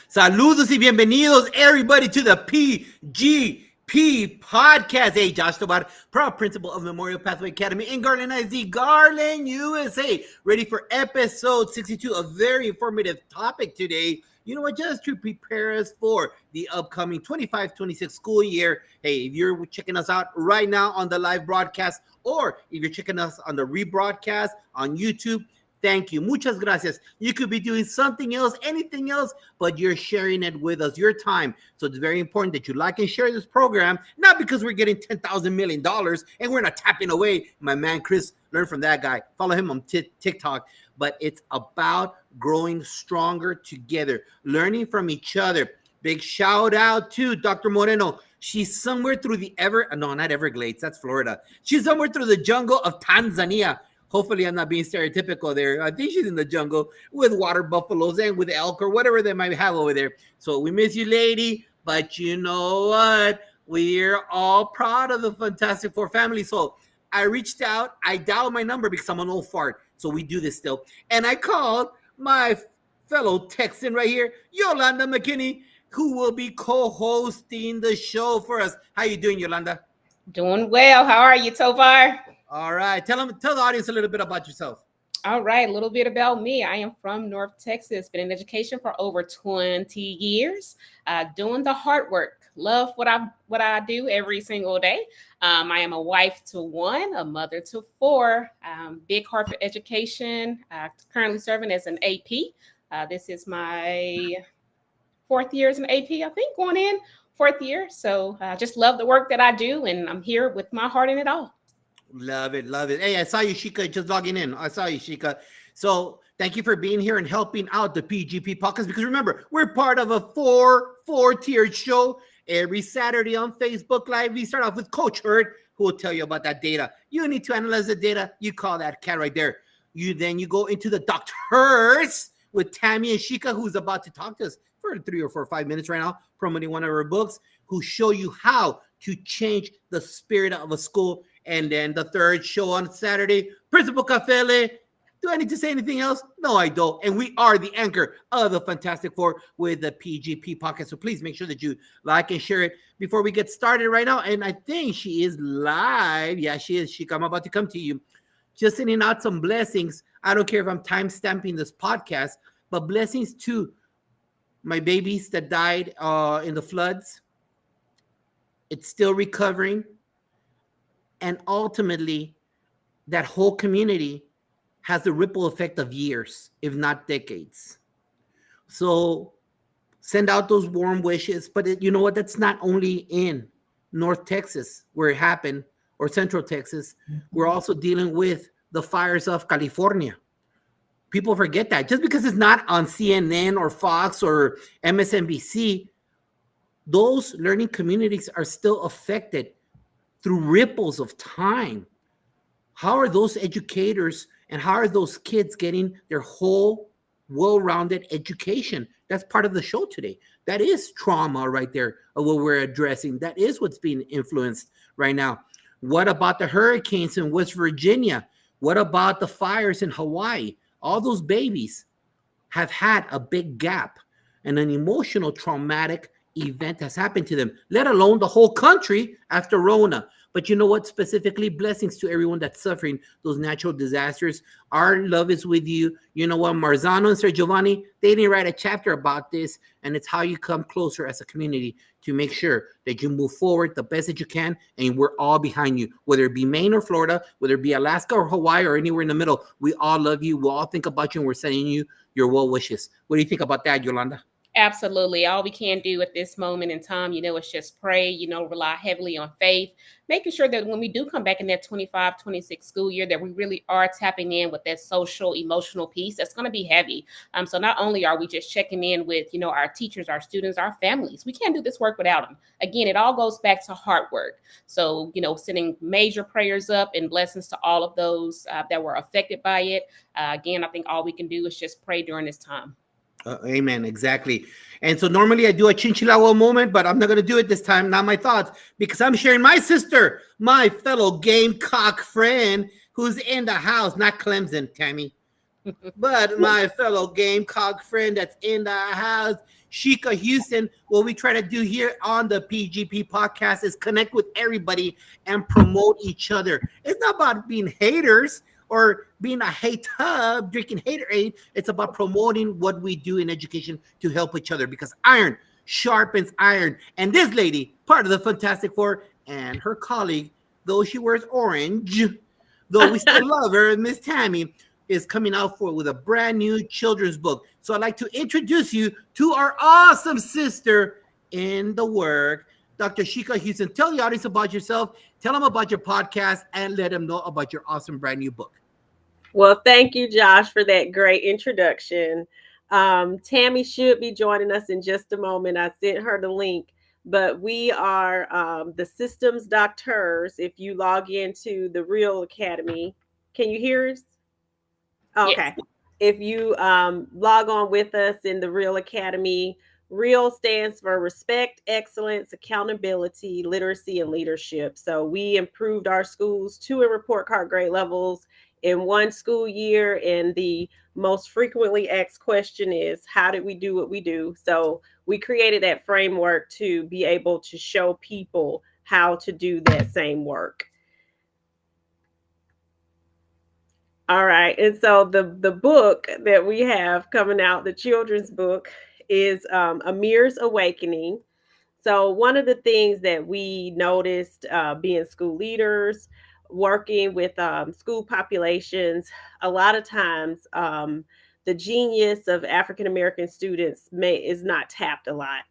Saludos y bienvenidos, everybody, to the PGP podcast. Hey, Josh Tobar, proud principal of Memorial Pathway Academy in Garland, ISD, Garland, USA. Ready for episode 62, a very informative topic today. You know what, just to prepare us for the upcoming 25-26 school year. Hey, if you're checking us out right now on the live broadcast, or if you're checking us on the rebroadcast on YouTube, thank you. Muchas gracias. You could be doing something else, anything else, but you're sharing it with us, your time. So it's very important that you like and share this program, not because we're getting $10,000 million and we're not tapping away. My man, Chris, learn from that guy. Follow him on TikTok. But it's about growing stronger together, learning from each other. Big shout out to Dr. Moreno. She's somewhere through the not Everglades, that's Florida. She's somewhere through the jungle of Tanzania. Hopefully, I'm not being stereotypical there. I think she's in the jungle with water buffaloes and with elk or whatever they might have over there. So we miss you, lady. But you know what? We're all proud of the Fantastic Four family. So I reached out. I dialed my number because I'm an old fart. So we do this still. And I called my fellow Texan right here, Yolanda McKinney, who will be co-hosting the show for us. How you doing, Yolanda? Doing well. How are you, Tovar? All right. Tell the audience a little bit about yourself. All right. A little bit about me. I am from North Texas. Been in education for over 20 years. Doing the hard work. Love what I do every single day. I am a wife to one, a mother to four. Big heart for education. Currently serving as an AP. This is my fourth year as an AP, I think, going in fourth year. So just love the work that I do, and I'm here with my heart in it all. Love it, love it. Hey, I saw you, Shika, just logging in. I saw you, Shika. So thank you for being here and helping out the PGP podcast, because remember, we're part of a four-tiered show every Saturday on Facebook Live. We start off with Coach Hurd, who will tell you about that data. You need to analyze the data. You call that cat right there. You go into the doctors with Tammy and Shika, who's about to talk to us for 3 or 4 or 5 minutes right now, promoting one of her books, who show you how to change the spirit of a school. And then the third show on Saturday, Principal Cafele. Do I need to say anything else? No, I don't. And we are the anchor of the Fantastic Four with the PGP podcast. So please make sure that you like and share it before we get started right now. And I think she is live. Yeah, she is. I'm about to come to you. Just sending out some blessings. I don't care if I'm time stamping this podcast, but blessings to my babies that died in the floods. It's still recovering. And ultimately, that whole community has the ripple effect of years, if not decades. So send out those warm wishes. But you know what? That's not only in North Texas where it happened, or Central Texas. We're also dealing with the fires of California. People forget that. Just because it's not on CNN or Fox or MSNBC, those learning communities are still affected through ripples of time. How are those educators and how are those kids getting their whole well-rounded education? That's part of the show today. That is trauma right there of what we're addressing. That is what's being influenced right now. What about the hurricanes in West Virginia? What about the fires in Hawaii? All those babies have had a big gap and an emotional traumatic event has happened to them, let alone the whole country after Rona. But you know what? Specifically, blessings to everyone that's suffering those natural disasters. Our love is with you. You know what? Marzano and Sir Giovanni, they didn't write a chapter about this, and it's how you come closer as a community to make sure that you move forward the best that you can, and we're all behind you, whether it be Maine or Florida, whether it be Alaska or Hawaii or anywhere in the middle. We all love you. We all think about you, and we're sending you your well wishes. What do you think about that, Yolanda? Absolutely. All we can do at this moment in time, is just pray, rely heavily on faith, making sure that when we do come back in that 25-26 school year, that we really are tapping in with that social, emotional piece. That's going to be heavy. So not only are we just checking in with, our teachers, our students, our families, we can't do this work without them. Again, it all goes back to hard work. So, sending major prayers up and blessings to all of those that were affected by it. Again, I think all we can do is just pray during this time. Amen. Exactly. And so normally I do a chinchilagua moment, but I'm not going to do it this time. Not my thoughts, because I'm sharing my sister, my fellow Gamecock friend, who's in the house, not Clemson, Tammy. But my fellow Gamecock friend that's in the house, Sheikah Houston, what we try to do here on the PGP podcast is connect with everybody and promote each other. It's not about being haters or being a hater, drinking haterade. It's about promoting what we do in education to help each other because iron sharpens iron. And this lady, part of the Fantastic Four, and her colleague, though she wears orange, though we still love her, Miss Tammy, is coming out with a brand new children's book. So I'd like to introduce you to our awesome sister in the work, Dr. Sheikah Houston. Tell the audience about yourself, tell them about your podcast, and let them know about your awesome brand new book. Well, thank you, Josh, for that great introduction. Tammy should be joining us in just a moment. I sent her the link, but we are the systems doctors. If you log into the Real Academy, can you hear us? Okay. Yes. If you log on with us in the Real Academy, REAL stands for respect, excellence, accountability, literacy, and leadership. So we improved our schools 2 in report card grade levels in 1 school year. And the most frequently asked question is, how did we do what we do? So we created that framework to be able to show people how to do that same work. All right. And so the book that we have coming out, the children's book, is Amir's Awakening. So one of the things that we noticed being school leaders, working with school populations, a lot of times the genius of African-American students is not tapped a lot.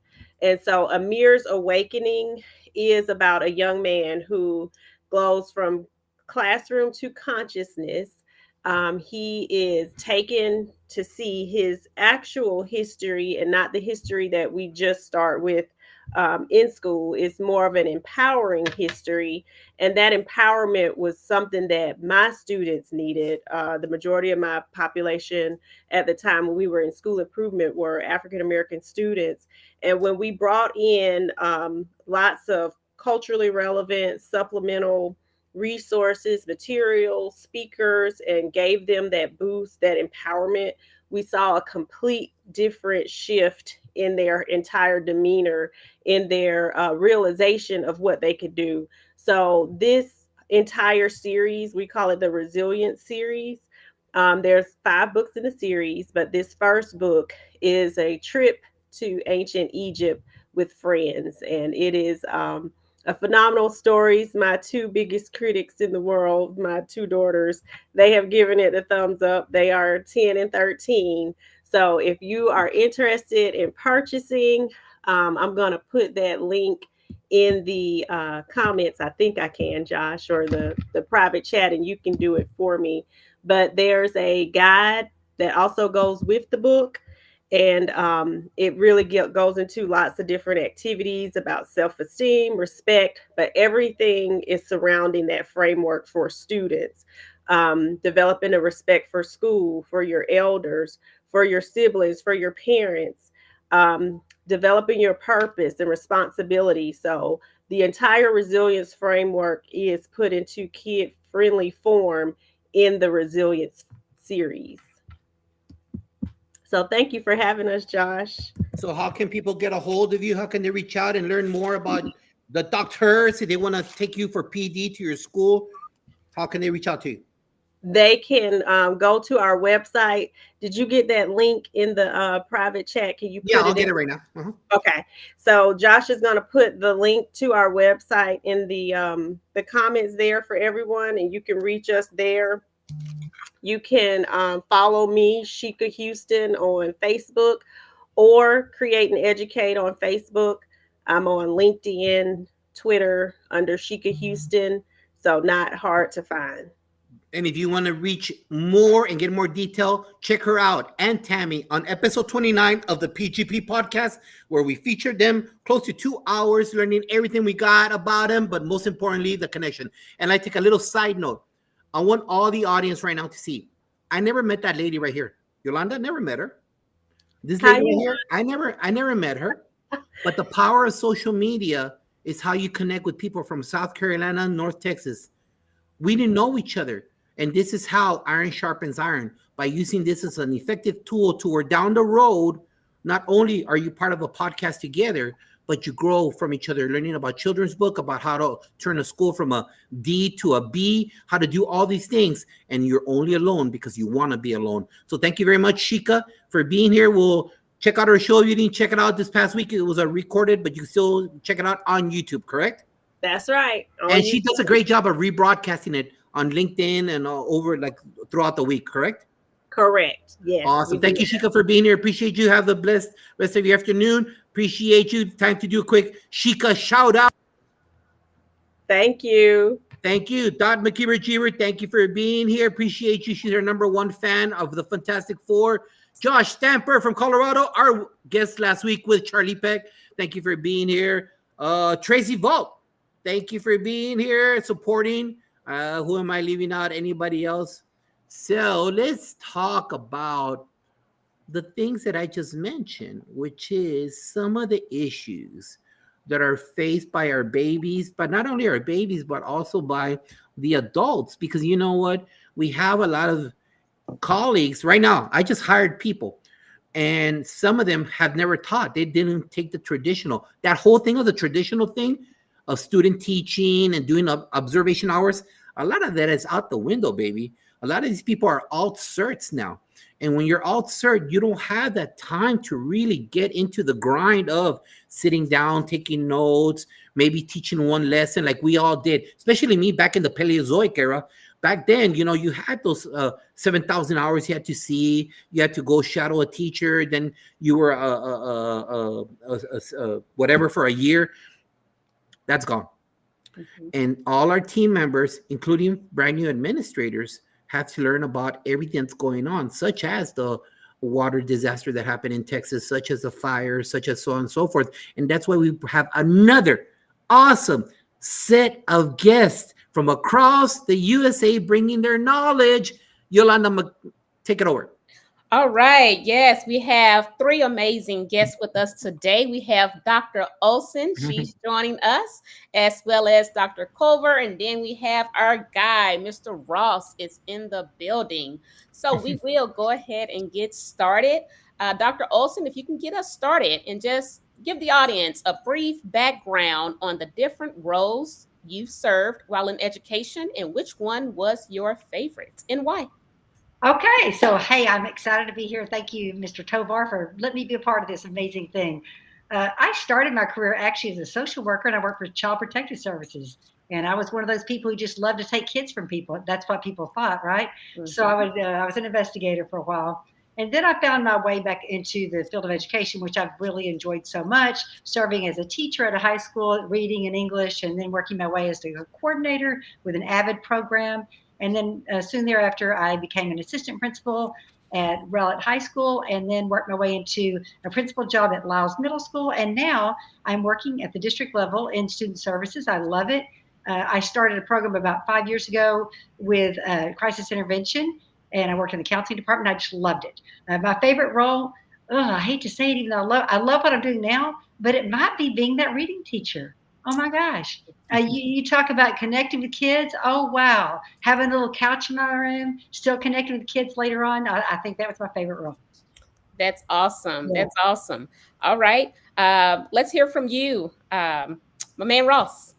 And so Amir's Awakening is about a young man who goes from classroom to consciousness. He is taken to see his actual history and not the history that we just start with in school. It's more of an empowering history. And that empowerment was something that my students needed. The majority of my population at the time when we were in school improvement were African-American students. And when we brought in lots of culturally relevant supplemental resources, materials, speakers, and gave them that boost, that empowerment, we saw a complete different shift in their entire demeanor, in their realization of what they could do. So this entire series, we call it the Resilience series. There's 5 books in the series, but this first book is a trip to ancient Egypt with friends, and it is a phenomenal stories. My 2 biggest critics in the world, my 2 daughters, they have given it a thumbs up. They are 10 and 13. So if you are interested in purchasing, I'm going to put that link in the comments. I think I can, Josh, or the private chat, and you can do it for me. But there's a guide that also goes with the book. And it really goes into lots of different activities about self-esteem, respect, but everything is surrounding that framework for students. Developing a respect for school, for your elders, for your siblings, for your parents, developing your purpose and responsibility. So the entire resilience framework is put into kid-friendly form in the Resilience series. So thank you for having us, Josh. So how can people get a hold of you? How can they reach out and learn more about the doctors? If they want to take you for PD to your school, how can they reach out to you? They can go to our website. Did you get that link in the private chat? Can you put I'll get it right now. Uh-huh. Okay. So Josh is going to put the link to our website in the comments there for everyone, and you can reach us there. You can follow me, Sheikah Houston, on Facebook, or Create and Educate on Facebook. I'm on LinkedIn, Twitter under Sheikah Houston, so not hard to find. And if you want to reach more and get more detail, check her out and Tammy on episode 29 of the PGP podcast, where we featured them close to 2 hours learning everything we got about them, but most importantly, the connection. And I take a little side note. I want all the audience right now to see. I never met that lady right here. Yolanda, never met her. This lady right here, I never met her. But the power of social media is how you connect with people from South Carolina, North Texas. We didn't know each other. And this is how iron sharpens iron. by using this as an effective tool to where down the road, not only are you part of a podcast together, but you grow from each other, learning about children's book, about how to turn a school from a D to a B, how to do all these things. And you're only alone because you want to be alone. So thank you very much, Shika, for being here. We'll check out our show. If you didn't check it out this past week, it was a recorded, but you can still check it out on YouTube, correct? That's right. And she does a great job of rebroadcasting it on LinkedIn and over like throughout the week, correct? Correct. Yes. Awesome. Thank you, Shika, for being here. Appreciate you. Have the blessed rest of your afternoon. Appreciate you. Time to do a quick Shika shout out. Thank you. Thank you. Dot McKeever Jeever, thank you for being here. Appreciate you. She's our #1 fan of the Fantastic Four. Josh Stamper from Colorado, our guest last week with Charlie Peck. Thank you for being here. Tracy Vault, thank you for being here, supporting. Who am I leaving out? Anybody else? So let's talk about the things that I just mentioned, which is some of the issues that are faced by our babies, but not only our babies, but also by the adults. Because you know what? We have a lot of colleagues right now. I just hired people, and some of them have never taught. They didn't take the traditional, that whole thing of the traditional thing of student teaching and doing observation hours. A lot of that is out the window, baby. A lot of these people are alt certs now. And when you're alt cert, you don't have that time to really get into the grind of sitting down, taking notes, maybe teaching one lesson like we all did, especially me back in the Paleozoic era. Back then, you know, you had those 7,000 hours you had to see. You had to go shadow a teacher. Then you were whatever for a year. That's gone. Mm-hmm. And all our team members, including brand new administrators, have to learn about everything that's going on, such as the water disaster that happened in Texas, such as the fires, such as so on and so forth. And that's why we have another awesome set of guests from across the USA bringing their knowledge. Yolanda, take it over. All right. Yes, we have 3 amazing guests with us today. We have Dr. Olson. She's joining us, as well as Dr. Culver. And then we have our guy, Mr. Ross, is in the building. So we will go ahead and get started. Dr. Olson, if you can get us started and just give the audience a brief background on the different roles you've served while in education and which one was your favorite and why. Okay, so hey, I'm excited to be here. Thank you, Mr. Tovar, for letting me be a part of this amazing thing. I started my career actually as a social worker, and I worked for Child Protective Services. And I was one of those people who just loved to take kids from people. That's what people thought, right? Mm-hmm. So I was an investigator for a while. And then I found my way back into the field of education, which I've really enjoyed so much, serving as a teacher at a high school, reading in English, and then working my way as a coordinator with an AVID program. And then soon thereafter, I became an assistant principal at Rowlett High School, and then worked my way into a principal job at Lyles Middle School. And now I'm working at the district level in student services. I love it. I started a program about 5 years ago with crisis intervention, and I worked in the counseling department. I just loved it. My favorite role, I hate to say it, even though I love what I'm doing now, but it might be being that reading teacher. Oh my gosh. You talk about connecting with kids. Oh, wow. Having a little couch in my room, still connecting with kids later on. I think that was my favorite role. That's awesome. Yeah. That's awesome. All right. Let's hear from you, my man, Ross.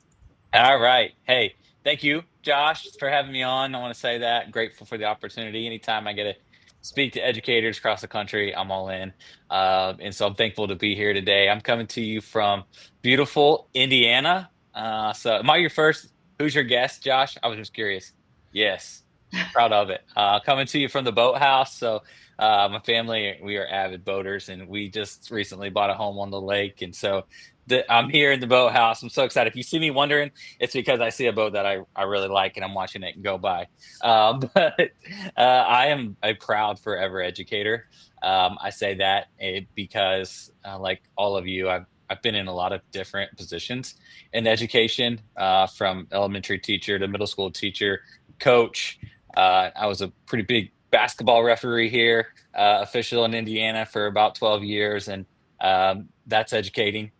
All right. Hey, thank you, Josh, for having me on. I want to say that. I'm grateful for the opportunity. Anytime I get to speak to educators across the country, I'm all in. And so I'm thankful to be here today. I'm coming to you from beautiful Indiana. So am I your first? Who's your guest, Josh? I was just curious. Yes, proud of it. Coming to you from the boathouse. So my family, we are avid boaters, and we just recently bought a home on the lake. And so I'm here in the boathouse. I'm so excited. If you see me wondering, it's because I see a boat that I really like, and I'm watching it go by. But I am a proud forever educator. I say that because like all of you, I've been in a lot of different positions in education, from elementary teacher to middle school teacher, coach. I was a pretty big basketball referee here, official in Indiana for about 12 years. And that's educating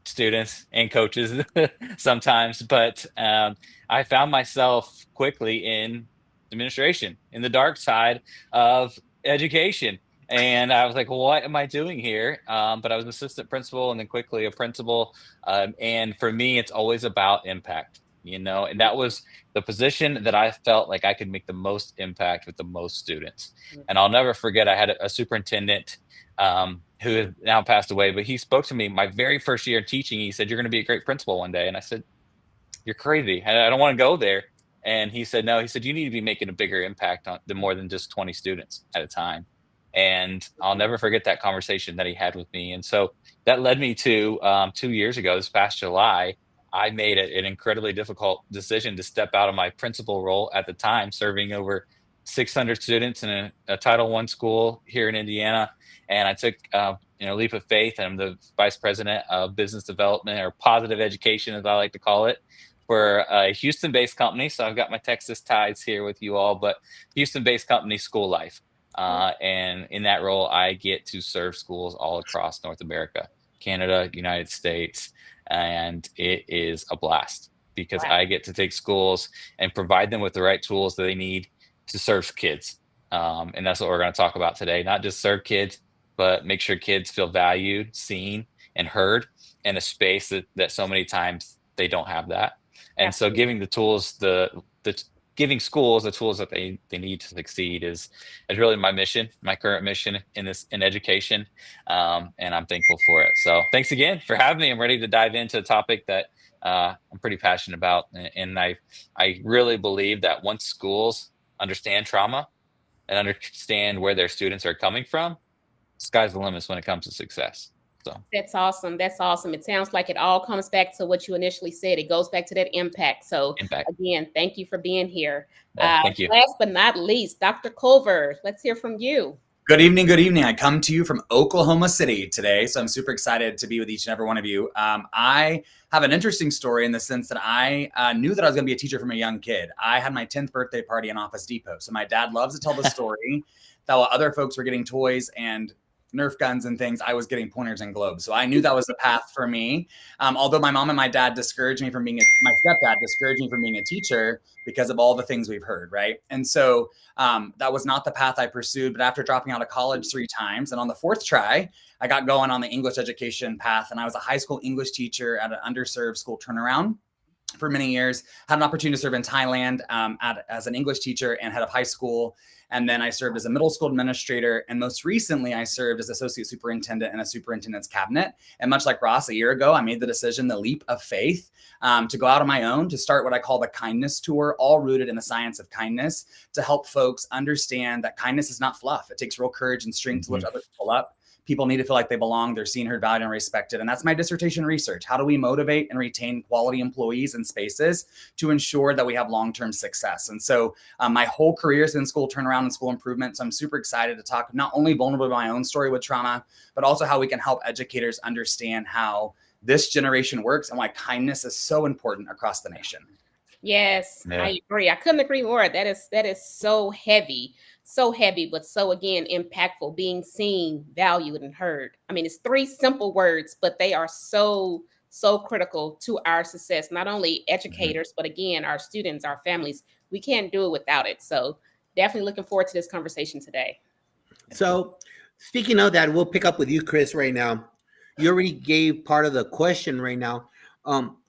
students and coaches sometimes. But I found myself quickly in administration, in the dark side of education. And I was like, what am I doing here? But I was assistant principal and then quickly a principal. And for me, it's always about impact, and that was the position that I felt like I could make the most impact with the most students. And I'll never forget, I had a superintendent who has now passed away, but he spoke to me my very first year of teaching. He said, "You're going to be a great principal one day." And I said, "You're crazy. I don't want to go there." And he said, "No," he said, "You need to be making a bigger impact on the more than just 20 students at a time." And I'll never forget that conversation that he had with me. And so that led me to 2 years ago, this past July, I made an incredibly difficult decision to step out of my principal role at the time, serving over 600 students in a Title I school here in Indiana. And I took a leap of faith, and I'm the vice president of business development, or positive education, as I like to call it, for a Houston-based company. So I've got my Texas ties here with you all, but Houston-based company, School Life. And in that role, I get to serve schools all across North America, Canada, United States, and it is a blast because Wow. I get to take schools and provide them with the right tools that they need to serve kids. And that's what we're going to talk about today. Not just serve kids, but make sure kids feel valued, seen, and heard in a space that so many times they don't have that. And so giving the tools, giving schools the tools that they need to succeed is really my mission, my current mission in education. And I'm thankful for it. So thanks again for having me. I'm ready to dive into a topic that I'm pretty passionate about. And I really believe that once schools understand trauma and understand where their students are coming from, sky's the limit when it comes to success. So That's awesome. That's awesome. It sounds like it all comes back to what you initially said. It goes back to that impact. So impact. again, thank you for being here. Well, thank you. Last but not least, Dr. Culver, let's hear from you. Good evening. Good evening. I come to you from Oklahoma City today, so I'm super excited to be with each and every one of you. I have an interesting story in the sense that I knew that I was going to be a teacher from a young kid. I had my 10th birthday party in Office Depot, so my dad loves to tell the story that while other folks were getting toys and Nerf guns and things, I was getting pointers and globes. So I knew that was the path for me. Although my mom and my dad discouraged me from being my stepdad discouraged me from being a teacher because of all the things we've heard, right? And so that was not the path I pursued. But after dropping out of college 3 times, and on the 4th try, I got going on the English education path. And I was a high school English teacher at an underserved school turnaround for many years. Had an opportunity to serve in Thailand as an English teacher and head of high school. And then I served as a middle school administrator. And most recently, I served as associate superintendent in a superintendent's cabinet. And much like Ross, a year ago, I made the decision, the leap of faith, to go out on my own, to start what I call the Kindness Tour, all rooted in the science of kindness, to help folks understand that kindness is not fluff. It takes real courage and strength to lift other people up. People need to feel like they belong, they're seen, heard, valued, and respected. And that's my dissertation research. How do we motivate and retain quality employees and spaces to ensure that we have long-term success? And so my whole career is in school turnaround and school improvement. So I'm super excited to talk not only vulnerable about my own story with trauma, but also how we can help educators understand how this generation works and why kindness is so important across the nation. Yes, Yeah. I agree. I couldn't agree more. That is so heavy, but so again, impactful, being seen, valued, and heard. I mean, it's 3 simple words, but they are so critical to our success, not only educators, but again, our students, our families. We can't do it without it. So definitely looking forward to this conversation today. So, speaking of that, we'll pick up with you, Chris, right now. You already gave part of the question right now.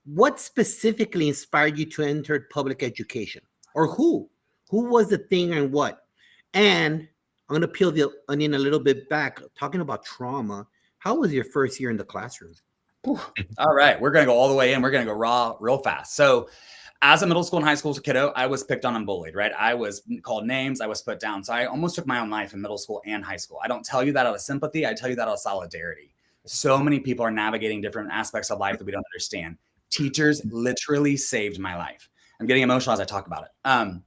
What specifically inspired you to enter public education? Or who? Who was the thing and what? And I'm going to peel the onion a little bit back, talking about trauma. How was your first year in the classroom? All right, we're going to go all the way in. We're going to go raw real fast. So as a middle school and high school kiddo, I was picked on and bullied, right? I was called names. I was put down. So I almost took my own life in middle school and high school. I don't tell you that out of sympathy. I tell you that out of solidarity. So many people are navigating different aspects of life that we don't understand. Teachers literally saved my life. I'm getting emotional as I talk about it.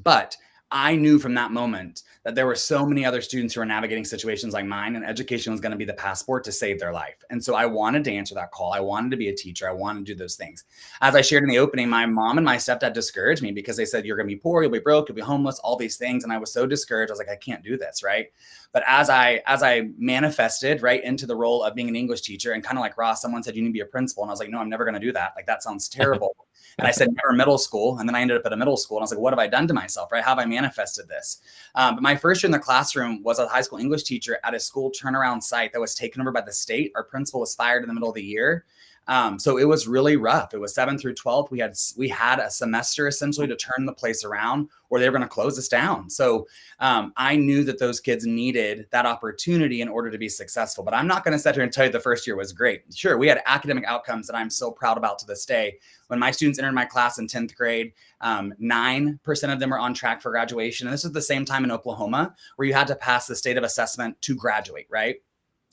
But I knew from that moment that there were so many other students who were navigating situations like mine, and education was going to be the passport to save their life. And so I wanted to answer that call. I wanted to be a teacher. I wanted to do those things. As I shared in the opening, my mom and my stepdad discouraged me because they said, you're going to be poor, you'll be broke, you'll be homeless, all these things. And I was so discouraged. I was like, I can't do this, right? But as I manifested right into the role of being an English teacher, and kind of like Ross, someone said, you need to be a principal. And I was like, no, I'm never going to do that. Like, that sounds terrible. And I said, never middle school. And then I ended up at a middle school. And I was like, what have I done to myself, right? How have I manifested this? But my first year in the classroom was a high school English teacher at a school turnaround site that was taken over by the state. Our principal was fired in the middle of the year. So it was really rough. It was 7th through 12th. We had a semester essentially to turn the place around, or they were going to close us down. So I knew that those kids needed that opportunity in order to be successful. But I'm not going to sit here and tell you the first year was great. Sure, we had academic outcomes that I'm so proud about to this day. When my students entered my class in 10th grade, 9% of them were on track for graduation. And this was the same time in Oklahoma where you had to pass the state of assessment to graduate, right?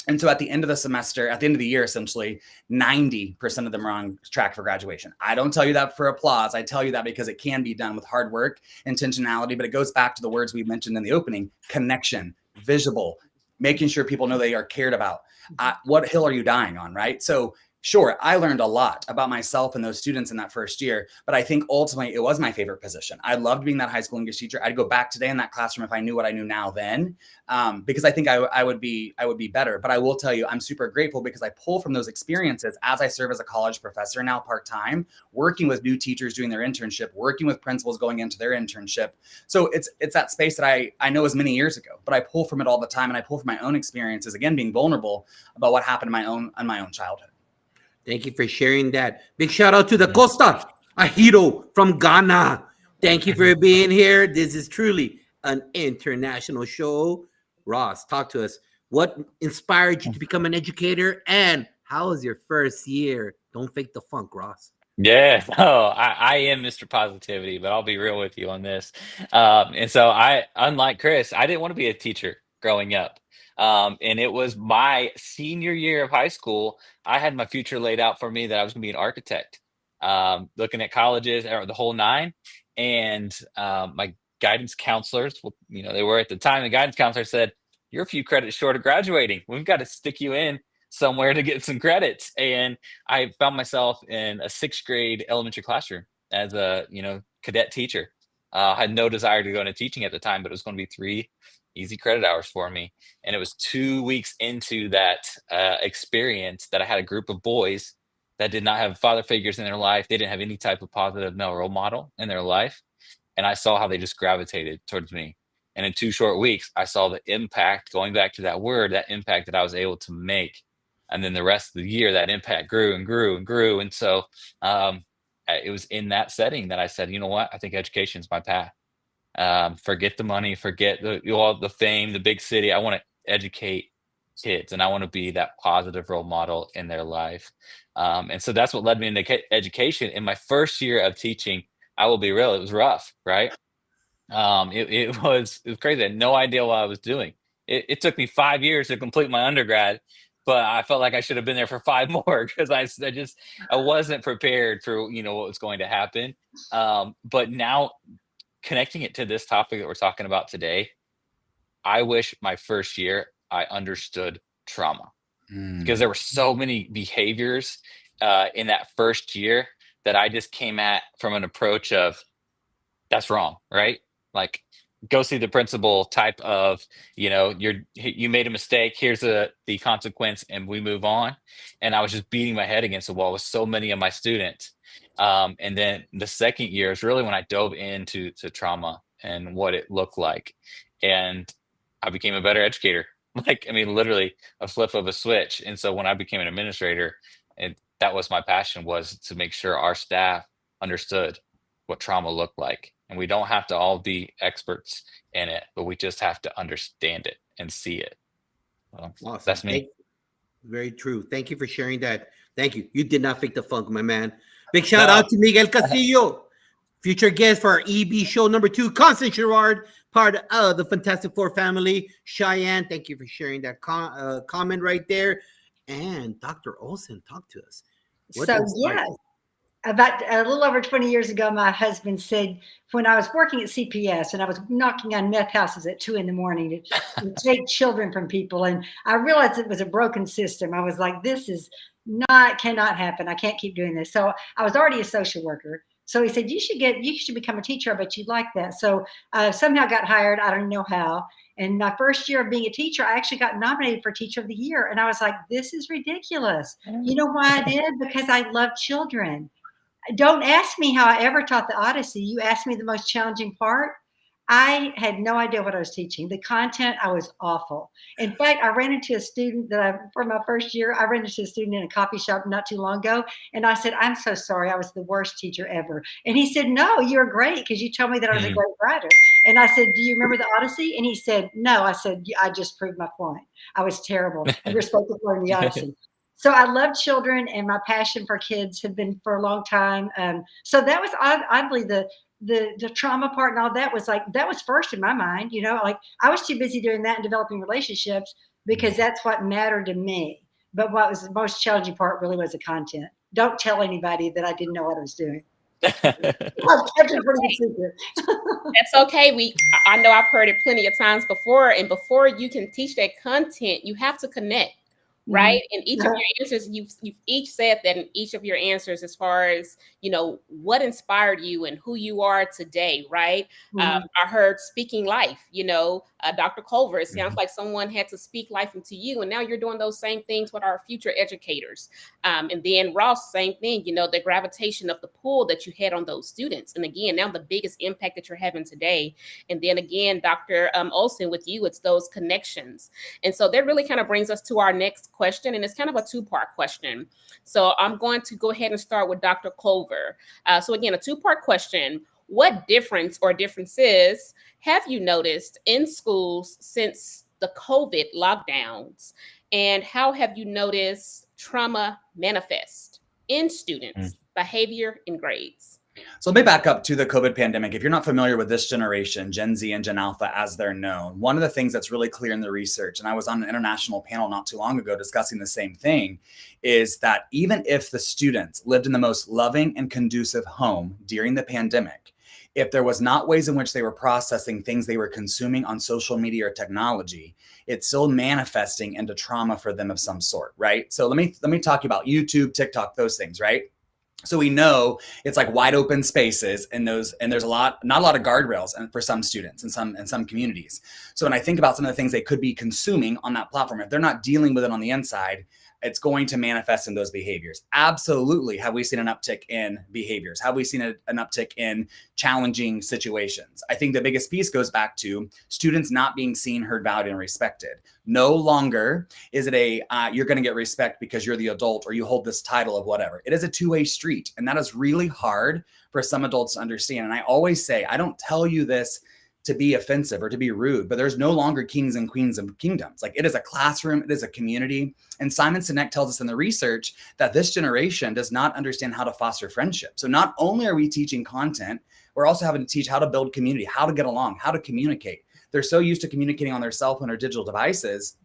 And so at the end of the semester, at the end of the year, essentially, 90% of them are on track for graduation. I don't tell you that for applause. I tell you that because it can be done with hard work, intentionality, but it goes back to the words we mentioned in the opening: connection, visible, making sure people know they are cared about. What hill are you dying on, right? So sure, I learned a lot about myself and those students in that first year, but I think ultimately it was my favorite position. I loved being that high school English teacher. I'd go back today in that classroom if I knew what I knew now then, because I think I would be better. But I will tell you, I'm super grateful because I pull from those experiences as I serve as a college professor now part-time, working with new teachers doing their internship, working with principals going into their internship. So it's that space that I know was many years ago, but I pull from it all the time, and I pull from my own experiences, again, being vulnerable about what happened in my own childhood. Thank you for sharing that. Big shout out to the Costa, a hero from Ghana. Thank you for being here. This is truly an international show. Ross, talk to us. What inspired you to become an educator, and how was your first year? Don't fake the funk, Ross. Yeah, no, I am Mr. Positivity, but I'll be real with you on this. And so unlike Chris, I didn't want to be a teacher growing up. And it was my senior year of high school. I had my future laid out for me that I was going to be an architect, looking at colleges or the whole nine. And my guidance counselors, they were at the time, the guidance counselor said, "You're a few credits short of graduating. We've got to stick you in somewhere to get some credits." And I found myself in a 6th grade elementary classroom as a cadet teacher. I had no desire to go into teaching at the time, but it was going to be 3 easy credit hours for me. And it was 2 weeks into that experience that I had a group of boys that did not have father figures in their life. They didn't have any type of positive male role model in their life. And I saw how they just gravitated towards me. And in 2 short weeks, I saw the impact, going back to that word, that impact that I was able to make. And then the rest of the year, that impact grew and grew and grew. And so it was in that setting that I said, you know what? I think education is my path. Forget the money, forget the fame, the big city. I want to educate kids, and I want to be that positive role model in their life. And so that's what led me into education. In my first year of teaching, I will be real, it was rough, right? It was crazy. I had no idea what I was doing. It took me 5 years to complete my undergrad, but I felt like I should have been there for 5 more because I wasn't prepared for what was going to happen. But now, connecting it to this topic that we're talking about today, I wish my first year I understood trauma, because there were so many behaviors in that first year that I just came at from an approach of, that's wrong, right? Like, go see the principal type of, you made a mistake, here's the consequence, and we move on. And I was just beating my head against the wall with so many of my students. And then the second year is really when I dove into trauma and what it looked like. And I became a better educator. Literally a flip of a switch. And so when I became an administrator, and that was my passion, was to make sure our staff understood what trauma looked like. And we don't have to all be experts in it, but we just have to understand it and see it. Well, Awesome. That's me. Very true. Thank you for sharing that. Thank you. You did not fake the funk, my man. Big shout out to Miguel Castillo, future guest for our EB show number 2. Constance Gerard, part of the Fantastic Four family. Cheyenne, thank you for sharing that comment right there. And Dr. Olson, talk to us. About a little over 20 years ago, my husband said, when I was working at CPS and I was knocking on meth houses at 2 a.m. to take children from people, and I realized it was a broken system. I was like, this is cannot happen. I can't keep doing this. So I was already a social worker. So he said, you should become a teacher. I bet you'd like that. So I somehow got hired. I don't know how. And my first year of being a teacher, I actually got nominated for Teacher of the Year. And I was like, this is ridiculous. You know why I did? Because I love children. Don't ask me how I ever taught the Odyssey. You asked me the most challenging part. I had no idea what I was teaching. The content, I was awful. In fact, I ran into a student for my first year, I ran into a student in a coffee shop not too long ago. And I said, I'm so sorry. I was the worst teacher ever. And he said, no, you're great because you told me that I was a great writer. And I said, do you remember the Odyssey? And he said, no. I said, I just proved my point. I was terrible. You were supposed to learn the Odyssey. So I love children, and my passion for kids had been for a long time. So that was oddly the trauma part and all that was first in my mind. Like I was too busy doing that and developing relationships because that's what mattered to me. But what was the most challenging part really was the content. Don't tell anybody that I didn't know what I was doing. I've kept it a pretty good secret. That's okay. I know I've heard it plenty of times before, and before you can teach that content, you have to connect. Right. And each of your answers, you've each said that in each of your answers, as far as, what inspired you and who you are today. Right. I heard speaking life, Dr. Culver, it sounds like someone had to speak life into you. And now you're doing those same things with our future educators. And then Ross, same thing, the gravitation of the pull that you had on those students. And again, now the biggest impact that you're having today. And then again, Dr. Olson, with you, it's those connections. And so that really kind of brings us to our next question. And it's kind of a two-part question. So I'm going to go ahead and start with Dr. Culver. So again, a two-part question. What difference or differences have you noticed in schools since the COVID lockdowns? And how have you noticed trauma manifest in students' behavior and grades? So let me back up to the COVID pandemic. If you're not familiar with this generation, Gen Z and Gen Alpha as they're known, one of the things that's really clear in the research, and I was on an international panel not too long ago discussing the same thing, is that even if the students lived in the most loving and conducive home during the pandemic, if there was not ways in which they were processing things they were consuming on social media or technology, it's still manifesting into trauma for them of some sort, right? So let me talk about YouTube, TikTok, those things, right? So we know it's like wide open spaces and there's not a lot of guardrails for some students and some communities. So when I think about some of the things they could be consuming on that platform, if they're not dealing with it on the inside, it's going to manifest in those behaviors. Absolutely. Have we seen an uptick in behaviors? Have we seen an uptick in challenging situations? I think the biggest piece goes back to students not being seen, heard, valued, and respected. No longer is it you're going to get respect because you're the adult or you hold this title of whatever. It is a two-way street. And that is really hard for some adults to understand. And I always say, I don't tell you this to be offensive or to be rude, but there's no longer kings and queens of kingdoms. Like it is a classroom, it is a community. And Simon Sinek tells us in the research that this generation does not understand how to foster friendship. So not only are we teaching content, we're also having to teach how to build community, how to get along, how to communicate. They're so used to communicating on their cell phone or digital devices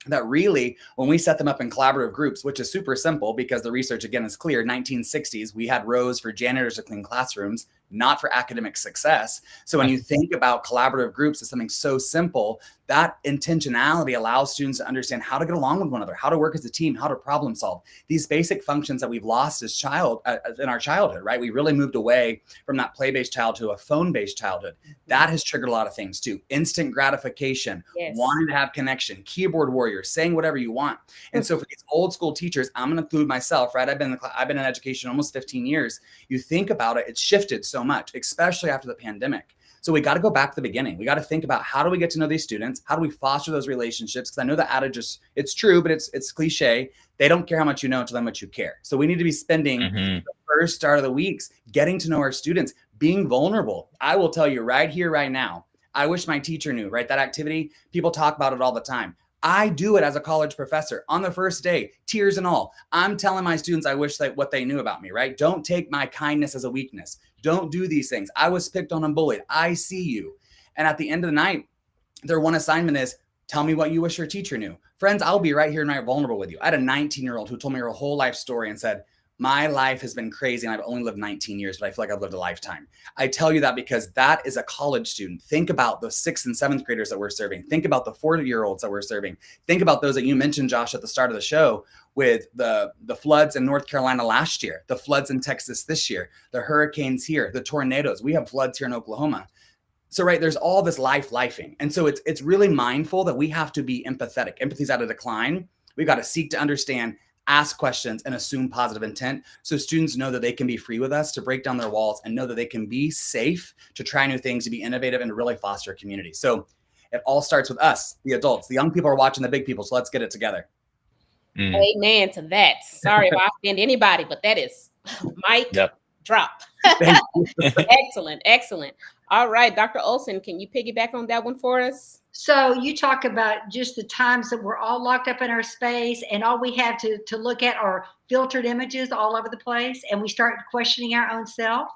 that really, when we set them up in collaborative groups, which is super simple because the research, again, is clear. 1960s, we had rows for janitors to clean classrooms, not for academic success. So when you think about collaborative groups as something so simple, that intentionality allows students to understand how to get along with one another, how to work as a team, how to problem solve. These basic functions that we've lost as in our childhood, right? We really moved away from that play-based childhood to a phone-based childhood. That has triggered a lot of things too. Instant gratification, wanting to have connection, keyboard warrior, saying whatever you want. And so for these old school teachers, I'm going to include myself, right? I've been in education almost 15 years. You think about it, it's shifted so much, especially after the pandemic. So we got to go back to the beginning. We got to think about how do we get to know these students? How do we foster those relationships? Because I know the adage is, it's true, but it's cliche. They don't care how much you know until how much you care. So we need to be spending the first start of the weeks getting to know our students, being vulnerable. I will tell you right here, right now, I wish my teacher knew, right? That activity, people talk about it all the time. I do it as a college professor on the first day, tears and all. I'm telling my students I wish what they knew about me, right? Don't take my kindness as a weakness. Don't do these things. I was picked on and bullied. I see you. And at the end of the night, their one assignment is, tell me what you wish your teacher knew. Friends, I'll be right here and right vulnerable with you. I had a 19-year-old who told me her whole life story and said, my life has been crazy and I've only lived 19 years, but I feel like I've lived a lifetime. I tell you that because that is a college student. Think about the 6th and 7th graders that we're serving. Think about the 4-year-olds that we're serving. Think about those that you mentioned, Josh, at the start of the show with the floods in North Carolina last year, the floods in Texas this year, the hurricanes here, the tornadoes. We have floods here in Oklahoma. So, right, there's all this lifing. And so it's really mindful that we have to be empathetic. Empathy's at a decline. We've got to seek to understand ask questions, and assume positive intent. So students know that they can be free with us to break down their walls and know that they can be safe to try new things, to be innovative, and to really foster a community. So it all starts with us, the adults. The young people are watching the big people. So let's get it together. Amen to that. Sorry if I offend anybody, but that is mic Yep. drop. Thank you. Excellent, excellent. All right, Dr. Olson, can you piggyback on that one for us? So you talk about just the times that we're all locked up in our space and all we have to look at are filtered images all over the place, and we start questioning our own self,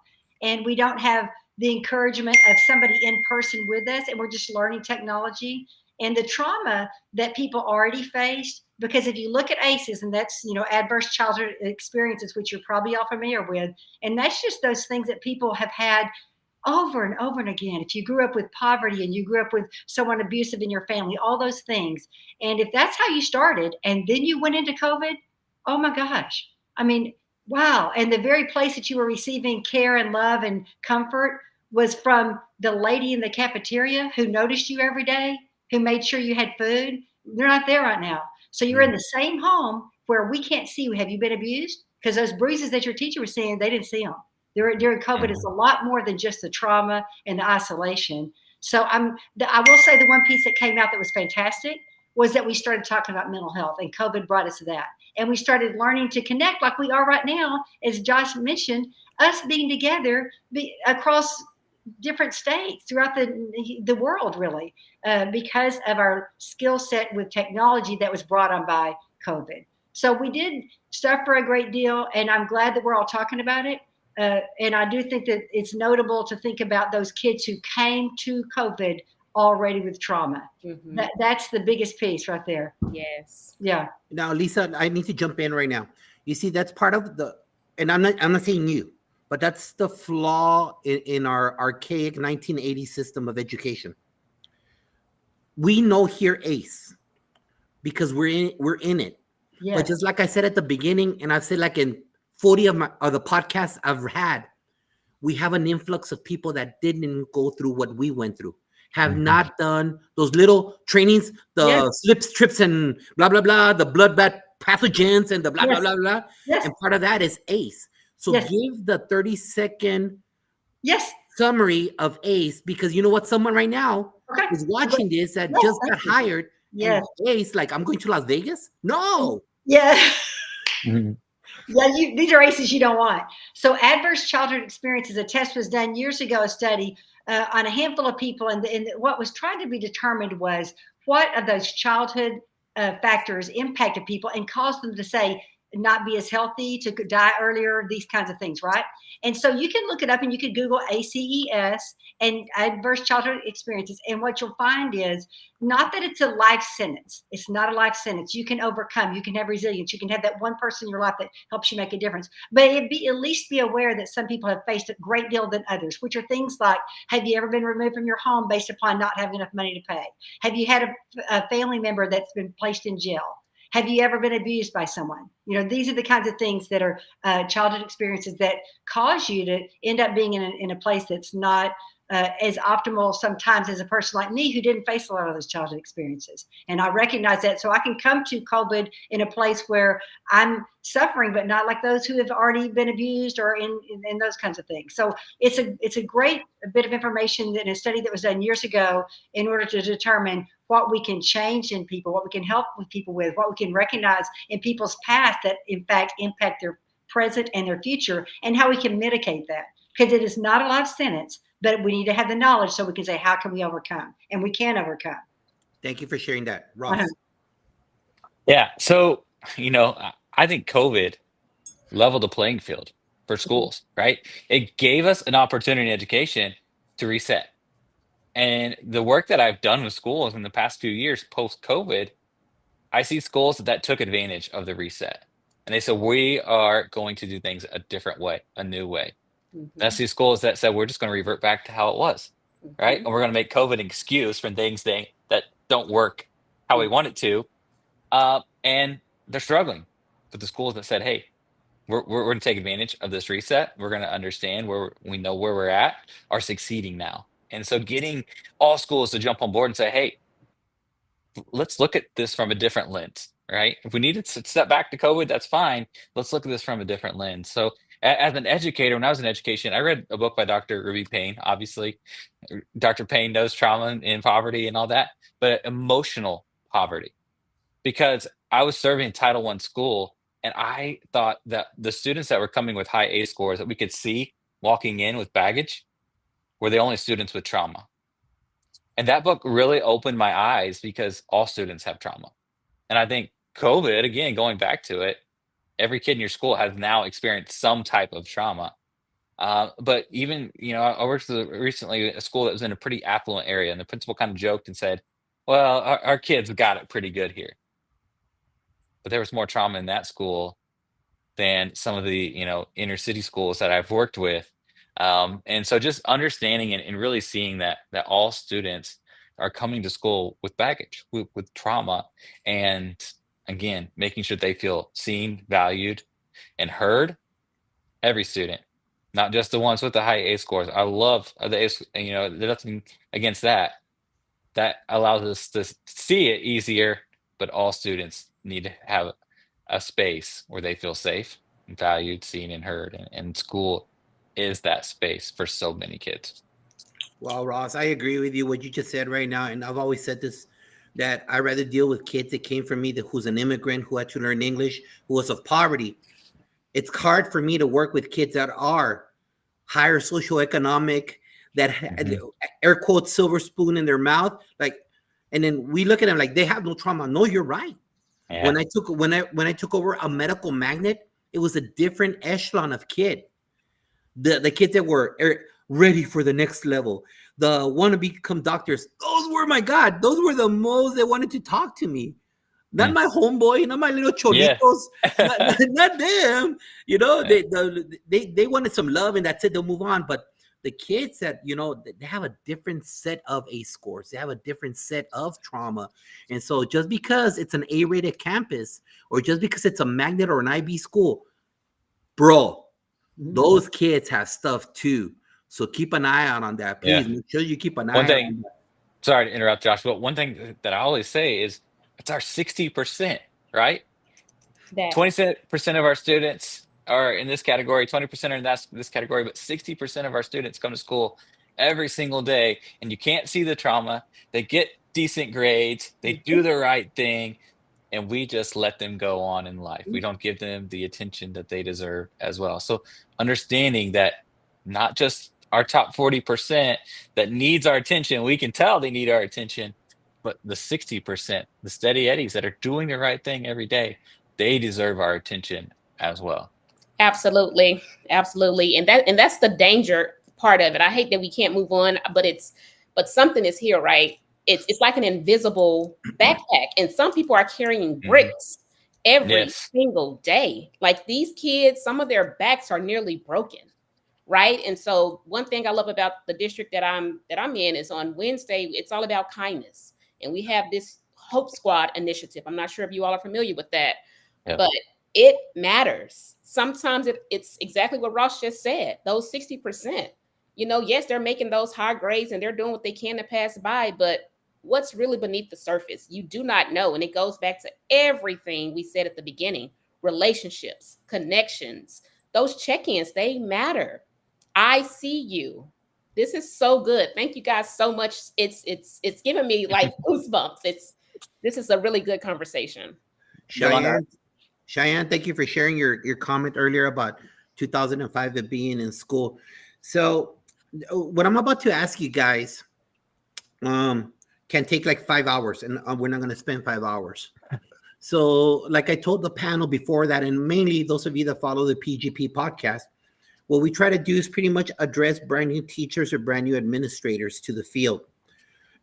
and we don't have the encouragement of somebody in person with us, and we're just learning technology and the trauma that people already faced. Because if you look at ACEs, and that's, adverse childhood experiences, which you're probably all familiar with, and that's just those things that people have had over and over and again. If you grew up with poverty and you grew up with someone abusive in your family, all those things. And if that's how you started and then you went into COVID, oh my gosh. I mean, wow. And the very place that you were receiving care and love and comfort was from the lady in the cafeteria who noticed you every day, who made sure you had food. They're not there right now. So you're in the same home where we can't see you. Have you been abused? Because those bruises that your teacher was seeing, they didn't see them. During COVID, it's a lot more than just the trauma and the isolation. So I will say the one piece that came out that was fantastic was that we started talking about mental health, and COVID brought us to that. And we started learning to connect like we are right now, as Josh mentioned, us being together across different states throughout the world, really, because of our skill set with technology that was brought on by COVID. So we did suffer a great deal, and I'm glad that we're all talking about it. And I do think that it's notable to think about those kids who came to COVID already with trauma. Mm-hmm. That's the biggest piece right there. Yes. Yeah. Now, Lisa, I need to jump in right now. You see, that's part of and I'm not saying you, but that's the flaw in our archaic 1980 system of education. We know here ACE because we're in it. Yes. But just like I said at the beginning, and I've said like in 40 of the podcasts I've had, we have an influx of people that didn't go through what we went through, have not done those little trainings, the slips, trips, and blah, blah, blah, the bloodbath pathogens and the blah, blah, blah, blah. Yes. And part of that is ACE. So give the 30-second summary of ACE, because you know what? Someone right now is watching this that just got hired. Yes. ACE, like, I'm going to Las Vegas? No. Yeah. Yeah, these are ACEs you don't want. So adverse childhood experiences, a test was done years ago, a study on a handful of people. And what was trying to be determined was what of those childhood factors impacted people and caused them to say, not be as healthy, to die earlier, these kinds of things, right? And so you can look it up and you can Google ACEs and adverse childhood experiences. And what you'll find is not that it's a life sentence. It's not a life sentence. You can overcome, you can have resilience, you can have that one person in your life that helps you make a difference. But at least be aware that some people have faced a great deal than others, which are things like, have you ever been removed from your home based upon not having enough money to pay? Have you had a family member that's been placed in jail? Have you ever been abused by someone? These are the kinds of things that are childhood experiences that cause you to end up being in a place that's not as optimal sometimes as a person like me who didn't face a lot of those childhood experiences. And I recognize that. So I can come to COVID in a place where I'm suffering, but not like those who have already been abused or in those kinds of things. So it's a great bit of information in a study that was done years ago in order to determine what we can change in people, what we can help with people with, what we can recognize in people's past that in fact impact their present and their future, and how we can mitigate that. Because it is not a life sentence, but we need to have the knowledge so we can say, how can we overcome? And we can overcome. Thank you for sharing that, Ross. Yeah. So, I think COVID leveled the playing field for schools, right? It gave us an opportunity in education to reset. And the work that I've done with schools in the past few years post-COVID, I see schools that took advantage of the reset. And they said, we are going to do things a different way, a new way. Mm-hmm. I see schools that said, we're just going to revert back to how it was, right? And we're going to make COVID an excuse for things that don't work how we want it to. And they're struggling. But the schools that said, hey, we're going to take advantage of this reset. We're going to understand where we know where we're at, are succeeding now. And so getting all schools to jump on board and say, hey, let's look at this from a different lens. right? If we need to step back to COVID, that's fine. Let's look at this from a different lens. So, as an educator, when I was in education, I read a book by Dr. Ruby Payne. Obviously, Dr. Payne knows trauma and poverty and all that, but emotional poverty, because I was serving Title I school, and I thought that the students that were coming with high A scores that we could see walking in with baggage were the only students with trauma. And that book really opened my eyes, because all students have trauma. And I think COVID, again, going back to it, every kid in your school has now experienced some type of trauma. But even, I worked with recently a school that was in a pretty affluent area, and the principal kind of joked and said, well, our kids got it pretty good here. But there was more trauma in that school than some of the, inner city schools that I've worked with. And so just understanding and really seeing that all students are coming to school with baggage, with trauma, and again, making sure they feel seen, valued, and heard. Every student, not just the ones with the high A scores. I love the A, there's nothing against that. That allows us to see it easier, but all students need to have a space where they feel safe, valued, seen, and heard. And school is that space for so many kids. Well, Ross, I agree with you what you just said right now, and I've always said this, that I rather deal with kids that came from me, who's an immigrant, who had to learn English, who was of poverty. It's hard for me to work with kids that are higher socioeconomic, that air quotes silver spoon in their mouth, and then we look at them like they have no trauma. No, you're right. Yeah. When I took over a medical magnet, it was a different echelon of kid. The kids that were ready for the next level, the want to become doctors, those were, my God, those were the most that wanted to talk to me. Not my homeboy, not my little cholitos, not them. They wanted some love, and that's it. They'll move on. But the kids that, they have a different set of A scores. They have a different set of trauma. And so just because it's an A-rated campus, or just because it's a magnet or an IB school, bro, those kids have stuff too. So keep an eye out on that. Please make sure you keep an eye One on thing, that. sorry to interrupt, Josh, but one thing that I always say is it's our 60%, right? That 20% of our students are in this category, 20% are in this category, but 60% of our students come to school every single day, and you can't see the trauma. They get decent grades, they do the right thing, and we just let them go on in life. We don't give them the attention that they deserve as well. So understanding that not just our top 40% that needs our attention, we can tell they need our attention, but the 60%, the steady eddies that are doing the right thing every day, they deserve our attention as well. Absolutely. And that's the danger part of it. I hate that we can't move on, but something is here, right? It's like an invisible backpack, and some people are carrying bricks every single day. Like these kids, some of their backs are nearly broken, right? And so one thing I love about the district that I'm in is on Wednesday, it's all about kindness. And we have this Hope Squad initiative. I'm not sure if you all are familiar with that, but it matters. Sometimes it's exactly what Ross just said. Those 60%, yes, they're making those high grades and they're doing what they can to pass by, but what's really beneath the surface, you do not know. And it goes back to everything we said at the beginning: relationships, connections, those check-ins, they matter. I see you. This is so good. Thank you guys so much. It's giving me like goosebumps. This is a really good conversation. Cheyenne, thank you for sharing your comment earlier about 2005 and being in school. So what I'm about to ask you guys can take like 5 hours, and we're not going to spend 5 hours. So like I told the panel before that, and mainly those of you that follow the PGP podcast, what we try to do is pretty much address brand new teachers or brand new administrators to the field.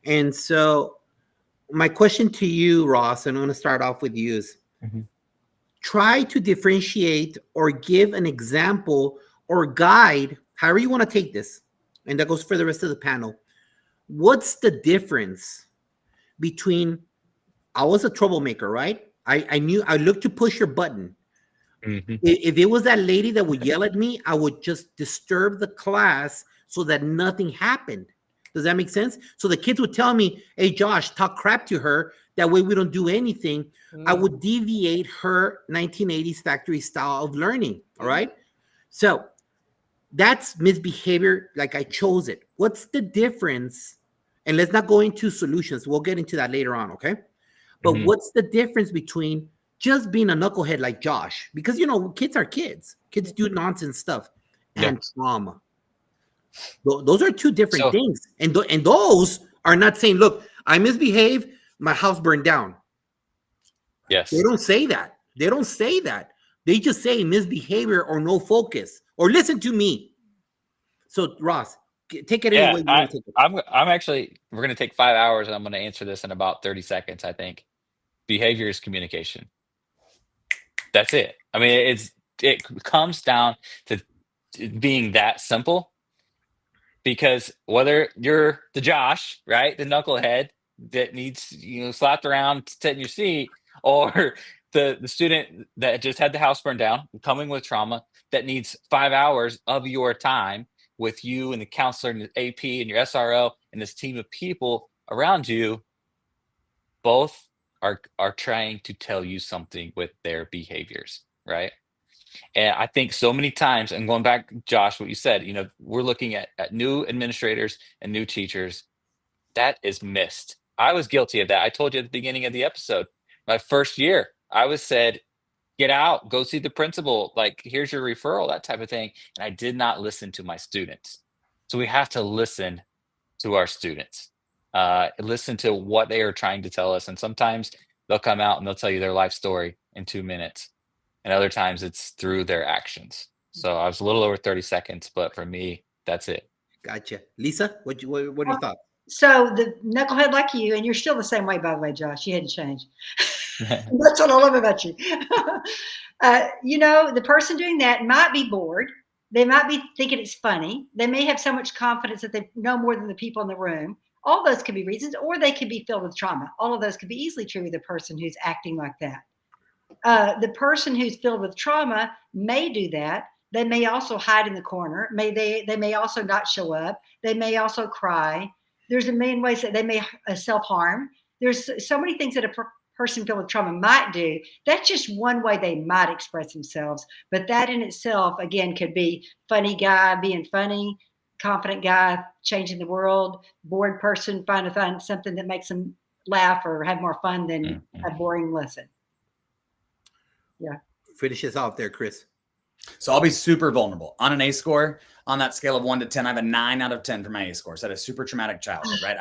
And so my question to you, Ross, and I'm going to start off with you, is try to differentiate or give an example or guide, however you want to take this, and that goes for the rest of the panel. What's the difference between, I was a troublemaker, right? I knew, I looked to push your button. If it was that lady that would yell at me, I would just disturb the class so that nothing happened. Does that make sense? So the kids would tell me, hey, Josh, talk crap to her. That way we don't do anything. I would deviate her 1980s factory style of learning. All right. So that's misbehavior. Like I chose it. What's the difference? And let's not go into solutions. We'll get into that later on. Okay. But what's the difference between just being a knucklehead like Josh? Because, kids are kids. Kids do nonsense stuff and trauma. Those are two different things. And those are not saying, look, I misbehave, my house burned down. Yes. They don't say that. They don't say that. They just say misbehavior or no focus or listen to me. So Ross, take it Yeah, away. I'm actually, we're going to take 5 hours and I'm going to answer this in about 30 seconds, I think. Behavior is communication. That's it. I mean, it comes down to being that simple, because whether you're the Josh, right, the knucklehead that needs, slapped around, sit in your seat, or the student that just had the house burned down, coming with trauma, that needs 5 hours of your time with you and the counselor and the AP and your SRO and this team of people around you, both are trying to tell you something with their behaviors, right? And I think so many times, and going back, Josh, what you said, we're looking at new administrators and new teachers. That is missed. I was guilty of that. I told you at the beginning of the episode, my first year, I was said, get out, go see the principal, like, here's your referral, that type of thing. And I did not listen to my students. So we have to listen to our students, listen to what they are trying to tell us. And sometimes they'll come out and they'll tell you their life story in 2 minutes. And other times it's through their actions. So I was a little over 30 seconds, but for me, that's it. Gotcha. Lisa, what are your thoughts? So the knucklehead like you, and you're still the same way, by the way, Josh, you hadn't changed. That's what I love about you. The person doing that might be bored. They might be thinking it's funny. They may have so much confidence that they know more than the people in the room. All those could be reasons, or they could be filled with trauma. All of those could be easily true of the person who's acting like that. The person who's filled with trauma may do that. They may also hide in the corner. They may also not show up. They may also cry. There's a million ways that they may self-harm. There's so many things that a person filled with trauma might do. That's just one way they might express themselves. But that in itself, again, could be funny guy being funny, confident guy changing the world, bored person find something that makes them laugh or have more fun than a boring lesson. Yeah. Finish this off there, Chris. So I'll be super vulnerable. On an A score, on that scale of 1 to 10, I have a 9 out of 10 for my A score. So I had a super traumatic childhood, right?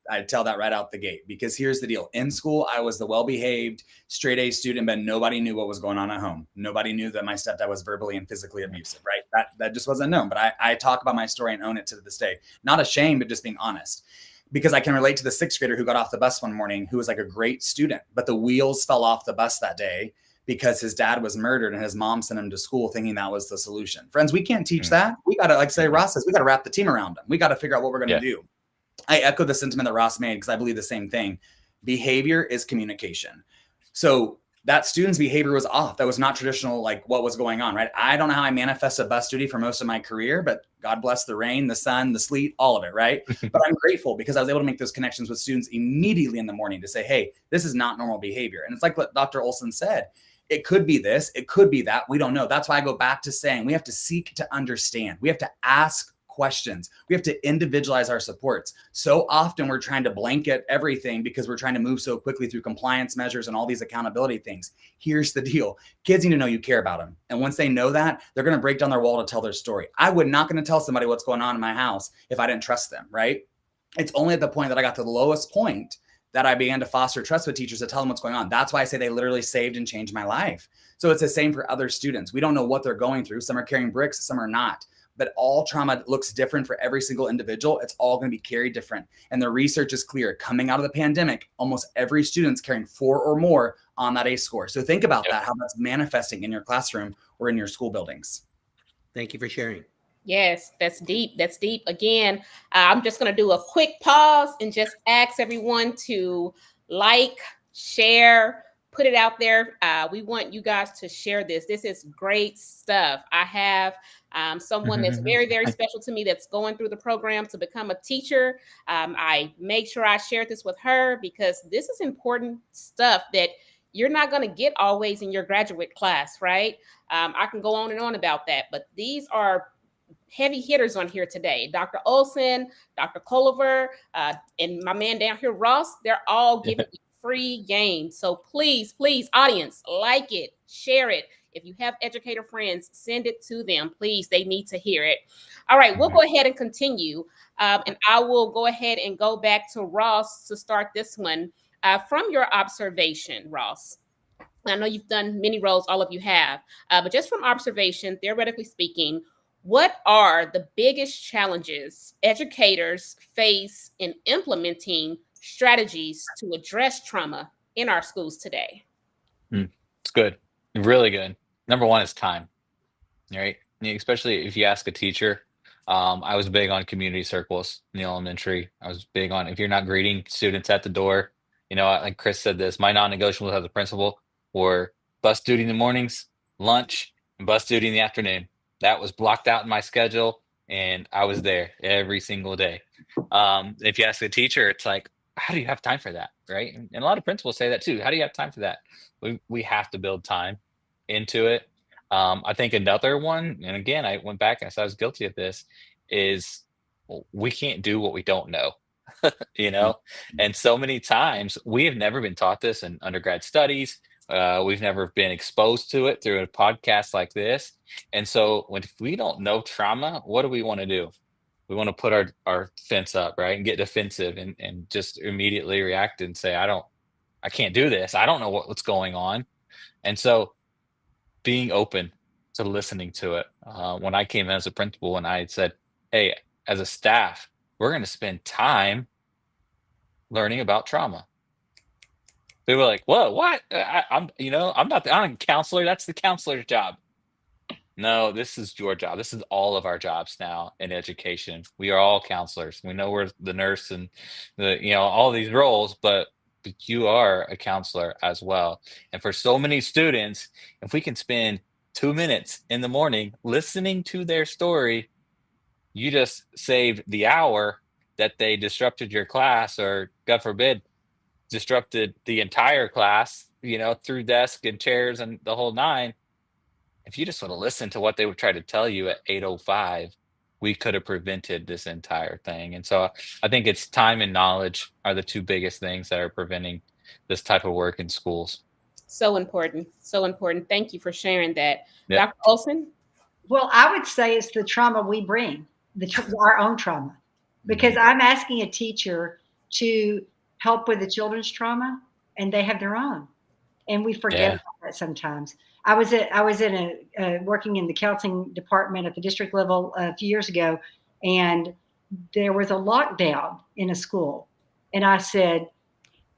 I tell that right out the gate, because here's the deal. In school, I was the well-behaved, straight A student, but nobody knew what was going on at home. Nobody knew that my stepdad was verbally and physically abusive, right? That just wasn't known. But I talk about my story and own it to this day. Not ashamed, but just being honest. Because I can relate to the 6th grader who got off the bus one morning, who was like a great student, but the wheels fell off the bus that day because his dad was murdered and his mom sent him to school thinking that was the solution. Friends, we can't teach that. We got to, like say Ross says, we got to wrap the team around them. We got to figure out what we're going to do. I echo the sentiment that Ross made, because I believe the same thing. Behavior is communication. So that student's behavior was off. That was not traditional, like what was going on, right? I don't know how I manifested bus duty for most of my career, but God bless the rain, the sun, the sleet, all of it, right? But I'm grateful because I was able to make those connections with students immediately in the morning to say, hey, this is not normal behavior. And it's like what Dr. Olson said. It could be this, it could be that. We don't know. That's why I go back to saying we have to seek to understand. We have to ask questions. We have to individualize our supports. So often we're trying to blanket everything because we're trying to move so quickly through compliance measures and all these accountability things. Here's the deal. Kids need to know you care about them. And once they know that, they're going to break down their wall to tell their story. I would not going to tell somebody what's going on in my house if I didn't trust them, right? It's only at the point that I got to the lowest point that I began to foster trust with teachers to tell them what's going on. That's why I say they literally saved and changed my life. So it's the same for other students. We don't know what they're going through. Some are carrying bricks, some are not. But all trauma looks different for every single individual. It's all going to be carried different. And the research is clear. Coming out of the pandemic, almost every student's carrying 4 or more on that ACE score. So think about that, how that's manifesting in your classroom or in your school buildings. Thank you for sharing. Yes, that's deep. That's deep. Again, I'm just going to do a quick pause and just ask everyone to like, share, put it out there. We want you guys to share this. This is great stuff. I have someone that's very, very special to me that's going through the program to become a teacher. I make sure I share this with her because this is important stuff that you're not going to get always in your graduate class, right? I can go on and on about that, but these are heavy hitters on here today. Dr. Olson, Dr. Culliver, and my man down here, Ross, they're all giving you free game. So please, please, audience, like it, share it. If you have educator friends, send it to them. Please, they need to hear it. All right, we'll go ahead and continue. And I will go ahead and go back to Ross to start this one. From your observation, Ross, I know you've done many roles, all of you have, but just from observation, theoretically speaking, what are the biggest challenges educators face in implementing strategies to address trauma in our schools today? It's good. Really good. Number one is time, right? Especially if you ask a teacher. I was big on community circles in the elementary. I was big on, if you're not greeting students at the door, like Chris said this, my non-negotiables as a principal were bus duty in the mornings, lunch, and bus duty in the afternoon. That was blocked out in my schedule, and I was there every single day. If you ask the teacher, it's like, how do you have time for that, right? And a lot of principals say that too. How do you have time for that? We have to build time into it. I think another one, and again, I went back and I was guilty of this, is we can't do what we don't know. And so many times we have never been taught this in undergrad studies. We've never been exposed to it through a podcast like this. And so if we don't know trauma, what do we want to do? We want to put our fence up, right? And get defensive and just immediately react and say, I can't do this. I don't know what's going on. And so being open to listening to it. When I came in as a principal and I had said, hey, as a staff, we're going to spend time learning about trauma. They were like, whoa, what? I'm a counselor. That's the counselor's job. No, this is your job. This is all of our jobs now in education. We are all counselors. We know we're the nurse and all these roles, but you are a counselor as well. And for so many students, if we can spend 2 minutes in the morning listening to their story, you just saved the hour that they disrupted your class, or God forbid, disrupted the entire class, through desk and chairs and the whole nine. If you just want to listen to what they would try to tell you at 8:05, we could have prevented this entire thing. And so I think it's time and knowledge are the two biggest things that are preventing this type of work in schools. So important. So important. Thank you for sharing that. Yep. Dr. Olson? Well, I would say it's the trauma we bring, our own trauma, because I'm asking a teacher to help with the children's trauma, and they have their own, and we forget about that sometimes. I was working in the counseling department at the district level a few years ago, and there was a lockdown in a school, and I said,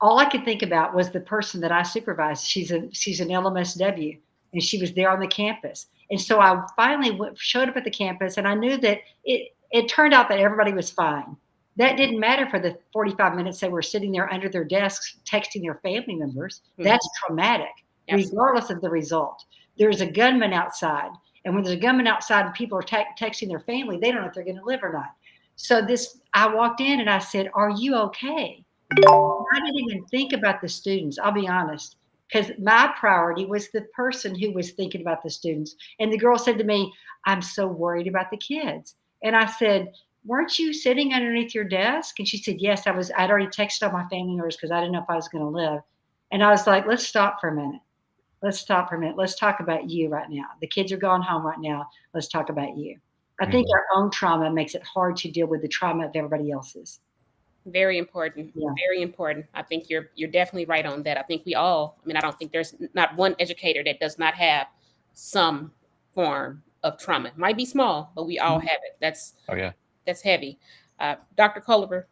all I could think about was the person that I supervised. She's an LMSW, and she was there on the campus. And so I finally showed up at the campus, and I knew that it turned out that everybody was fine. That didn't matter for the 45 minutes they were sitting there under their desks texting their family members. Mm-hmm. That's traumatic, regardless of the result. There's a gunman outside, and when there's a gunman outside and people are texting their family, they don't know if they're going to live or not. So I walked in and I said, "Are you okay?" I didn't even think about the students, I'll be honest, because my priority was the person who was thinking about the students. And the girl said to me, "I'm so worried about the kids." And I said, "Weren't you sitting underneath your desk?" And she said, "Yes, I'd already texted all my family members because I didn't know if I was going to live." And I was like, let's stop for a minute. Let's talk about you right now. The kids are going home right now. Let's talk about you. I think our own trauma makes it hard to deal with the trauma of everybody else's. Very important. Yeah. Very important. I think you're definitely right on that. I think we all, I don't think there's not one educator that does not have some form of trauma. It might be small, but we all have it. That's heavy. Dr. Culliver.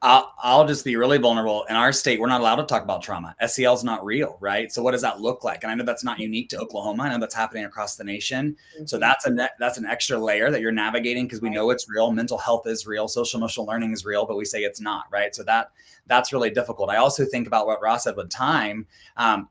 I'll just be really vulnerable. In our state, we're not allowed to talk about trauma. SEL is not real, right? So what does that look like? And I know that's not unique to Oklahoma. I know that's happening across the nation. So that's an extra layer that you're navigating, because we know it's real. Mental health is real. Social emotional learning is real, but we say it's not, right? So that's really difficult. I also think about what Ross said with time,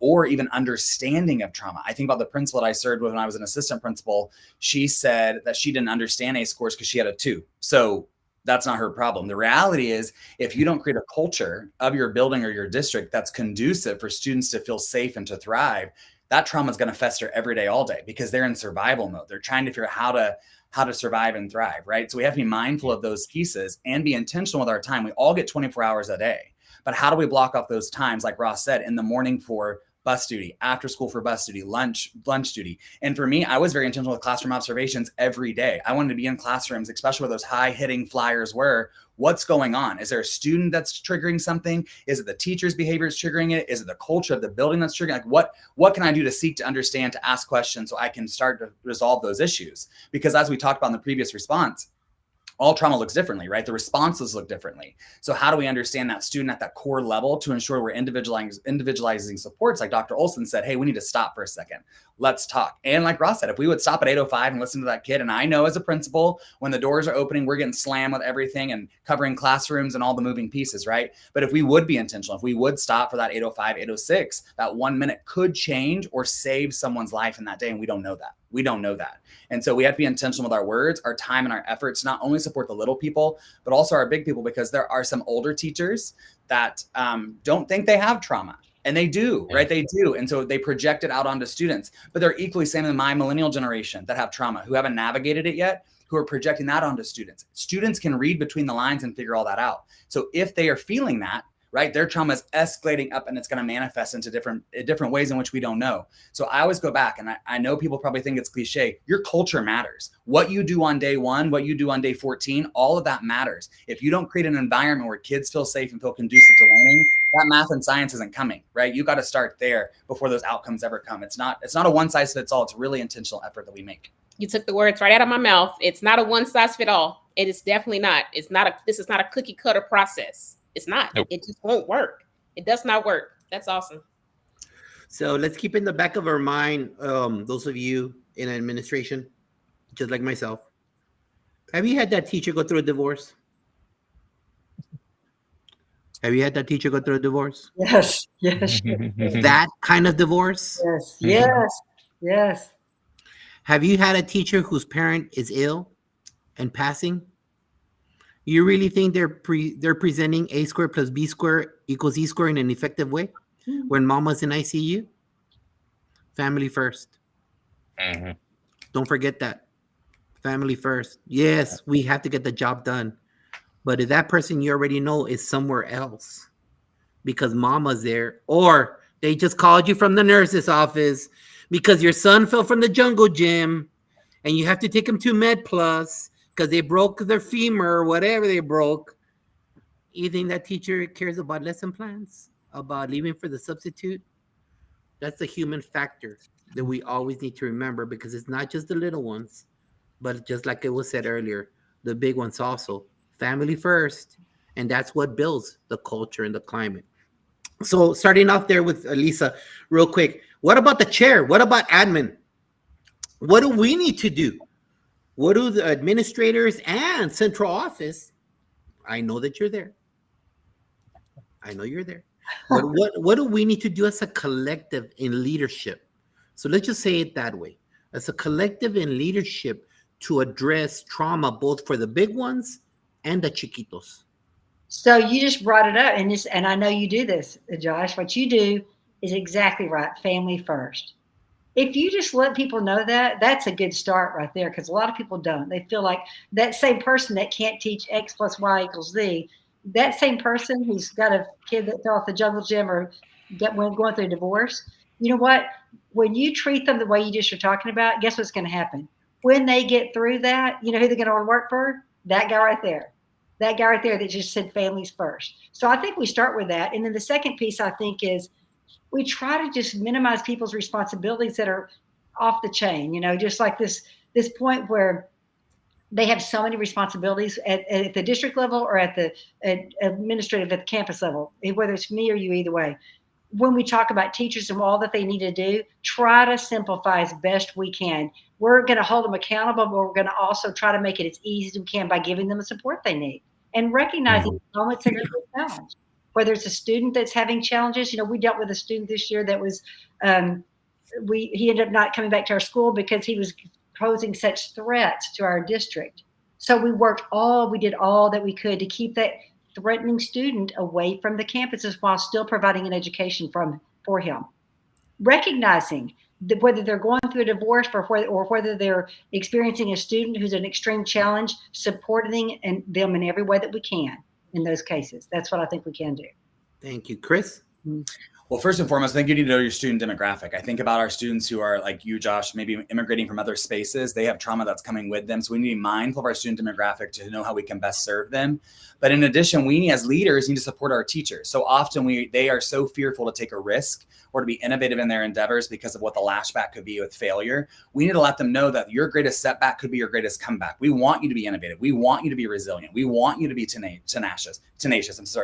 or even understanding of trauma. I think about the principal that I served with when I was an assistant principal. She said that she didn't understand ACE scores because she had a 2. So that's not her problem. The reality is, if you don't create a culture of your building or your district that's conducive for students to feel safe and to thrive, that trauma is going to fester every day, all day, because they're in survival mode. They're trying to figure out how to survive and thrive, right? So we have to be mindful of those pieces and be intentional with our time. We all get 24 hours a day, but how do we block off those times, like Ross said, in the morning for bus duty, after school for bus duty, lunch duty. And for me, I was very intentional with classroom observations every day. I wanted to be in classrooms, especially where those high hitting flyers were. What's going on? Is there a student that's triggering something? Is it the teacher's behavior that's triggering it? Is it the culture of the building that's triggering? Like what can I do to seek to understand, to ask questions so I can start to resolve those issues? Because as we talked about in the previous response, all trauma looks differently, right? The responses look differently. So how do we understand that student at that core level to ensure we're individualizing supports? Like Dr. Olson said, hey, we need to stop for a second. Let's talk. And like Ross said, if we would stop at 8:05 and listen to that kid, and I know as a principal, when the doors are opening, we're getting slammed with everything and covering classrooms and all the moving pieces, right? But if we would be intentional, if we would stop for that 8:05, 8:06, that 1 minute could change or save someone's life in that day. And we don't know that. We don't know that. And so we have to be intentional with our words, our time, and our efforts, not only support the little people, but also our big people, because there are some older teachers that don't think they have trauma. And they do, right? They do. And so they project it out onto students, but they're equally same in my millennial generation that have trauma, who haven't navigated it yet, who are projecting that onto students. Students can read between the lines and figure all that out. So if they are feeling that, right, their trauma is escalating up, and it's going to manifest into different ways in which we don't know. So I always go back, and I know people probably think it's cliche. Your culture matters. What you do on day 1, what you do on day 14, all of that matters. If you don't create an environment where kids feel safe and feel conducive to learning, that math and science isn't coming, right? You got to start there before those outcomes ever come. It's not a one size fits all. It's a really intentional effort that we make. You took the words right out of my mouth. It's not a one size fit all. It is definitely not. This is not a cookie cutter process. It's not. Nope. It just won't work. It does not work. That's awesome. So let's keep in the back of our mind, those of you in administration, just like myself, have you had that teacher go through a divorce? Have you had that teacher go through a divorce? Yes. Yes. That kind of divorce? Yes. Yes. Yes. Have you had a teacher whose parent is ill and passing? You really think they're presenting A squared plus B squared equals E squared in an effective way when mama's in ICU? Family first. Mm-hmm. Don't forget that. Family first. Yes, we have to get the job done. But if that person you already know is somewhere else because mama's there, or they just called you from the nurse's office because your son fell from the jungle gym and you have to take him to Med Plus because they broke their femur or whatever they broke, you think that teacher cares about lesson plans, about leaving for the substitute? That's the human factor that we always need to remember, because it's not just the little ones, but just like it was said earlier, the big ones also. Family first, and that's what builds the culture and the climate. So starting off there with Lisa, real quick, what about the chair? What about admin? What do we need to do? What do the administrators and central office? I know that you're there. I know you're there. But what do we need to do as a collective in leadership? So let's just say it that way. As a collective in leadership to address trauma, both for the big ones and the chiquitos. So you just brought it up, and I know you do this, Josh. What you do is exactly right. Family first. If you just let people know that, that's a good start right there, because a lot of people don't. They feel like that same person that can't teach X plus Y equals Z, that same person who's got a kid that fell off the jungle gym or going through a divorce, you know what? When you treat them the way you just were talking about, guess what's going to happen? When they get through that, you know who they're going to want to work for? That guy right there. That guy right there that just said families first. So I think we start with that. And then the second piece, I think, is we try to just minimize people's responsibilities that are off the chain, just like this point where they have so many responsibilities at the district level or at the administrative at the campus level, whether it's me or you, either way. When we talk about teachers and all that they need to do, try to simplify as best we can. We're going to hold them accountable, but we're going to also try to make it as easy as we can by giving them the support they need and recognizing moments that are a challenge. Whether it's a student that's having challenges, we dealt with a student this year that was, he ended up not coming back to our school because he was posing such threats to our district. So we did all that we could to keep that threatening student away from the campuses while still providing an education for him. Recognizing that whether they're going through a divorce or whether they're experiencing a student who's an extreme challenge, supporting them in every way that we can in those cases. That's what I think we can do. Thank you, Chris. Well, first and foremost, I think you need to know your student demographic. I think about our students who are like you, Josh, maybe immigrating from other spaces. They have trauma that's coming with them. So we need to be mindful of our student demographic to know how we can best serve them. But in addition, we as leaders need to support our teachers. So often they are so fearful to take a risk or to be innovative in their endeavors because of what the lashback could be with failure. We need to let them know that your greatest setback could be your greatest comeback. We want you to be innovative. We want you to be resilient. We want you to be tenacious.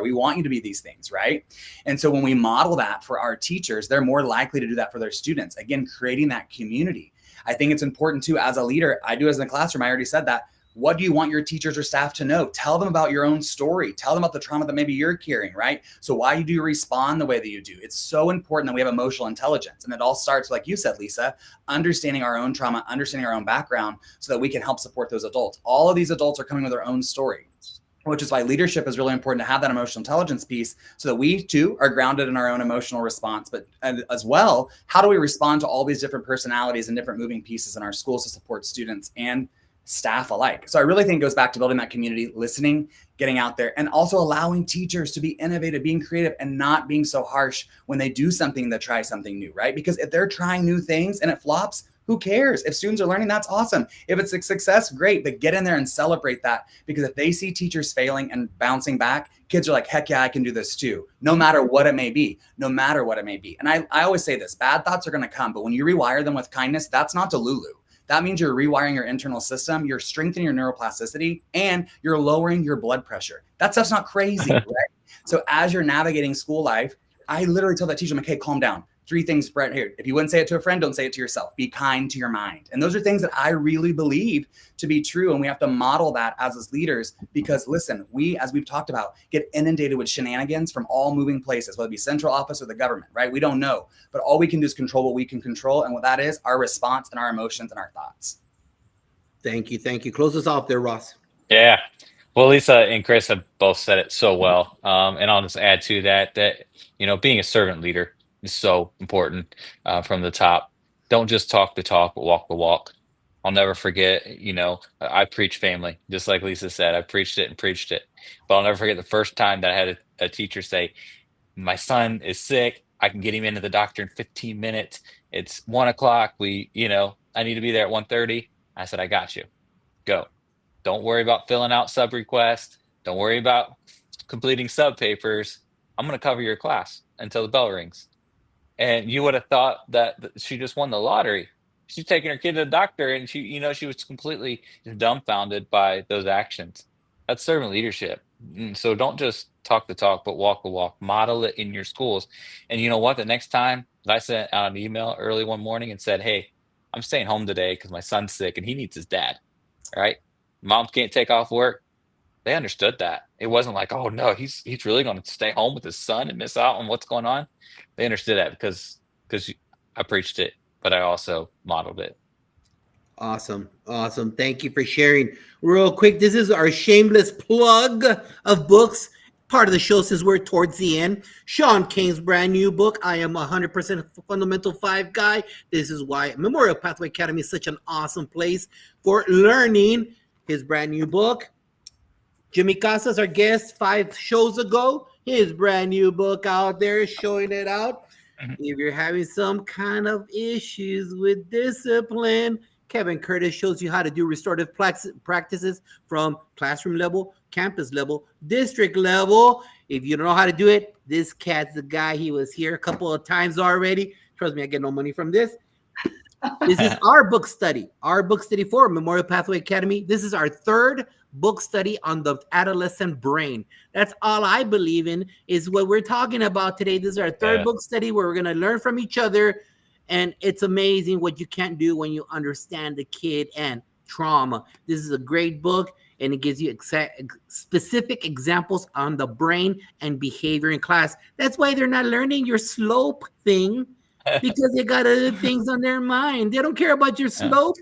We want you to be these things, right? And so when we model that for our teachers, they're more likely to do that for their students. Again, creating that community. I think it's important too, as a leader, I do as in the classroom, I already said that. What do you want your teachers or staff to know? Tell them about your own story. Tell them about the trauma that maybe you're carrying, right? So why do you respond the way that you do? It's so important that we have emotional intelligence. And it all starts, like you said, Lisa, understanding our own trauma, understanding our own background so that we can help support those adults. All of these adults are coming with their own story, which is why leadership is really important to have that emotional intelligence piece so that we too are grounded in our own emotional response. But as well, how do we respond to all these different personalities and different moving pieces in our schools to support students and staff alike? So I really think it goes back to building that community, listening, getting out there, and also allowing teachers to be innovative, being creative, and not being so harsh when they do something to try something new, right? Because if they're trying new things and it flops, who cares? If students are learning, that's awesome. If it's a success, great, but get in there and celebrate that, because if they see teachers failing and bouncing back, kids are like, heck yeah, I can do this too, no matter what it may be, And I always say this, bad thoughts are gonna come, but when you rewire them with kindness, that's not Delulu. That means you're rewiring your internal system, you're strengthening your neuroplasticity, and you're lowering your blood pressure. That stuff's not crazy, right? So as you're navigating school life, I literally tell that teacher, I'm like, hey, calm down. 3 things, Brett, here. If you wouldn't say it to a friend, don't say it to yourself. Be kind to your mind. And those are things that I really believe to be true. And we have to model that as leaders, because listen, we, as we've talked about, get inundated with shenanigans from all moving places, whether it be central office or the government, right? We don't know, but all we can do is control what we can control. And what that is, our response and our emotions and our thoughts. Thank you. Close us off there, Ross. Yeah. Well, Lisa and Chris have both said it so well. And I'll just add to that, being a servant leader is so important from the top. Don't just talk the talk, but walk the walk. I'll never forget, I preach family, just like Lisa said. I preached it and preached it. But I'll never forget the first time that I had a teacher say, my son is sick. I can get him into the doctor in 15 minutes. It's 1 o'clock. I need to be there at 1:30. I said, I got you. Go. Don't worry about filling out sub requests. Don't worry about completing sub papers. I'm going to cover your class until the bell rings. And you would have thought that she just won the lottery. She's taking her kid to the doctor, and she was completely dumbfounded by those actions. That's servant leadership. So don't just talk the talk, but walk the walk. Model it in your schools. And you know what? The next time I sent out an email early one morning and said, hey, I'm staying home today because my son's sick and he needs his dad. All right. Mom can't take off work. They understood that. It wasn't like, oh no, he's really going to stay home with his son and miss out on what's going on. They understood that because I preached it, but I also modeled it. Awesome. Thank you for sharing. Real quick, this is our shameless plug of books. Part of the show says we're towards the end. Sean Kane's brand new book, I Am 100% Fundamental 5 Guy. This is why Memorial Pathway Academy is such an awesome place for learning. His brand new book. Jimmy Casas, our guest 5 shows ago, his brand new book out there, showing it out. If you're having some kind of issues with discipline, Kevin Curtis shows you how to do restorative practices from classroom level, campus level, district level. If you don't know how to do it, this cat's the guy. He was here a couple of times already. Trust me, I get no money from this. This is our book study for Memorial Pathway Academy. This is our third book study on the adolescent brain. That's all I believe in is what we're talking about today. This is our third book study where we're going to learn from each other. And it's amazing what you can do when you understand the kid and trauma. This is a great book, and it gives you specific examples on the brain and behavior in class. That's why they're not learning your slope thing, because they got other things on their mind. They don't care about your slope.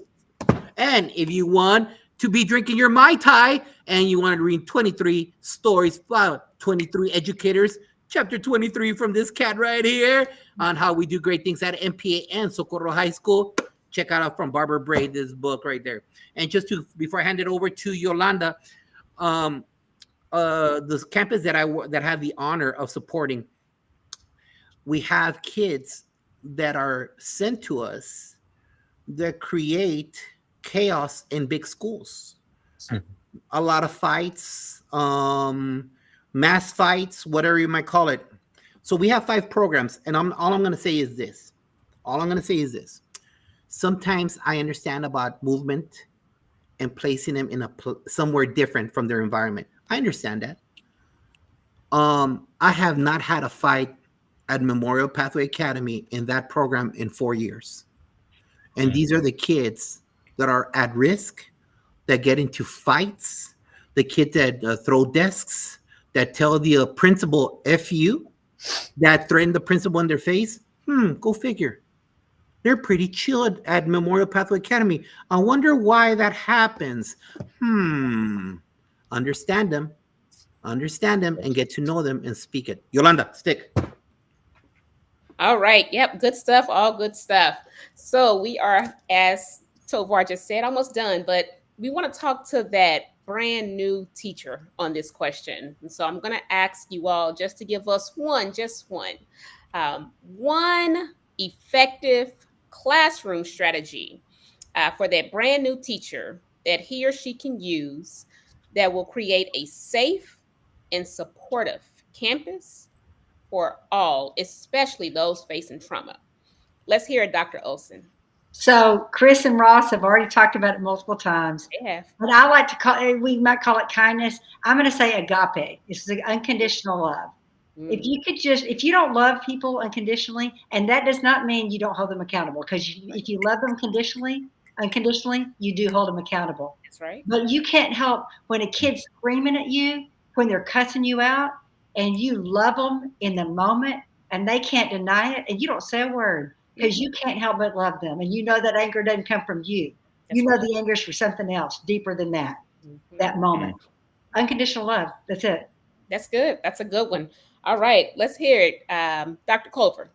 And if you want to be drinking your Mai Tai and you want to read 23 stories about 23 educators, chapter 23 from this cat right here on how we do great things at MPA and Socorro High School. Check out from Barbara Braid, this book right there. And just before I hand it over to Yolanda, the campus that I have the honor of supporting, we have kids that are sent to us that create chaos in big schools. A lot of fights, mass fights, whatever you might call it. So we have 5 programs, and all I'm going to say is this. Sometimes I understand about movement and placing them in somewhere different from their environment. I understand that. I have not had a fight at Memorial Pathway Academy in that program in 4 years. And these are the kids that are at risk, that get into fights, the kids that throw desks, that tell the principal F you, that threaten the principal in their face. Go figure. They're pretty chill at Memorial Pathway Academy. I wonder why that happens. Understand them, and get to know them and speak it. Yolanda, stick. All right. Yep. Good stuff. All good stuff. So we are, as Tovar just said, almost done, but we want to talk to that brand new teacher on this question. And so I'm going to ask you all just to give us one effective classroom strategy for that brand new teacher that he or she can use that will create a safe and supportive campus for all, especially those facing trauma. Let's hear it, Dr. Olson. So Chris and Ross have already talked about it multiple times. They have. But I like to call it, we might call it kindness. I'm going to say agape. It's the unconditional love. If you don't love people unconditionally, and that does not mean you don't hold them accountable, because if you love them unconditionally, you do hold them accountable. That's right. But you can't help when a kid's screaming at you, when they're cussing you out, and you love them in the moment, and they can't deny it, and you don't say a word, because you can't help but love them. And you know that anger doesn't come from you. That's you know the anger is for something else, deeper than that, that moment. Unconditional love. That's it. That's good. That's a good one. All right. Let's hear it. Dr. Culver.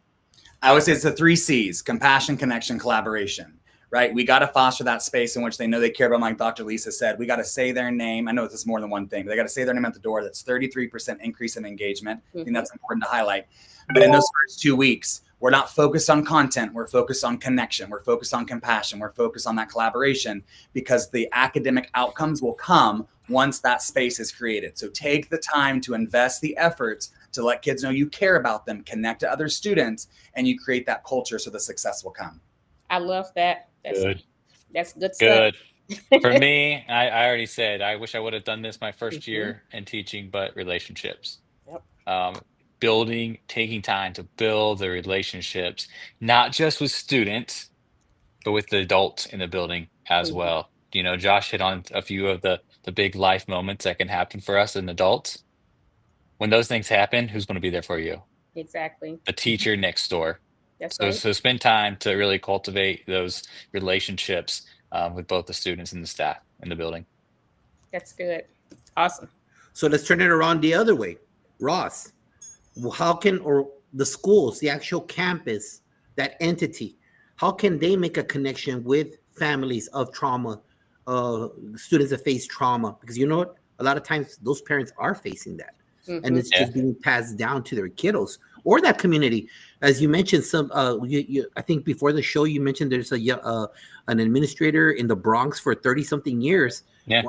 I would say it's the 3 C's: compassion, connection, collaboration. Right? We got to foster that space in which they know they care about, like Dr. Lisa said. We got to say their name. I know this is more than one thing, but they got to say their name at the door. That's 33% increase in engagement. I think that's important to highlight. But in those first 2 weeks, we're not focused on content. We're focused on connection. We're focused on compassion. We're focused on that collaboration, because the academic outcomes will come once that space is created. So take the time to invest the efforts to let kids know you care about them, connect to other students, and you create that culture so the success will come. I love that. That's good stuff. Good. For me, I already said, I wish I would have done this my first year in teaching, but relationships. Yep. Taking time to build the relationships, not just with students, but with the adults in the building as well. You know, Josh hit on a few of the big life moments that can happen for us as adults. When those things happen, who's going to be there for you? Exactly. The teacher next door. Right. So spend time to really cultivate those relationships with both the students and the staff in the building. That's good. Awesome. So let's turn it around the other way. Ross, how can, or the schools, the actual campus, that entity, how can they make a connection with families of trauma, students that face trauma? Because you know what? A lot of times those parents are facing that. And it's just being passed down to their kiddos or that community. As you mentioned, I think before the show, you mentioned there's an administrator in the Bronx for 30-something years. Yeah.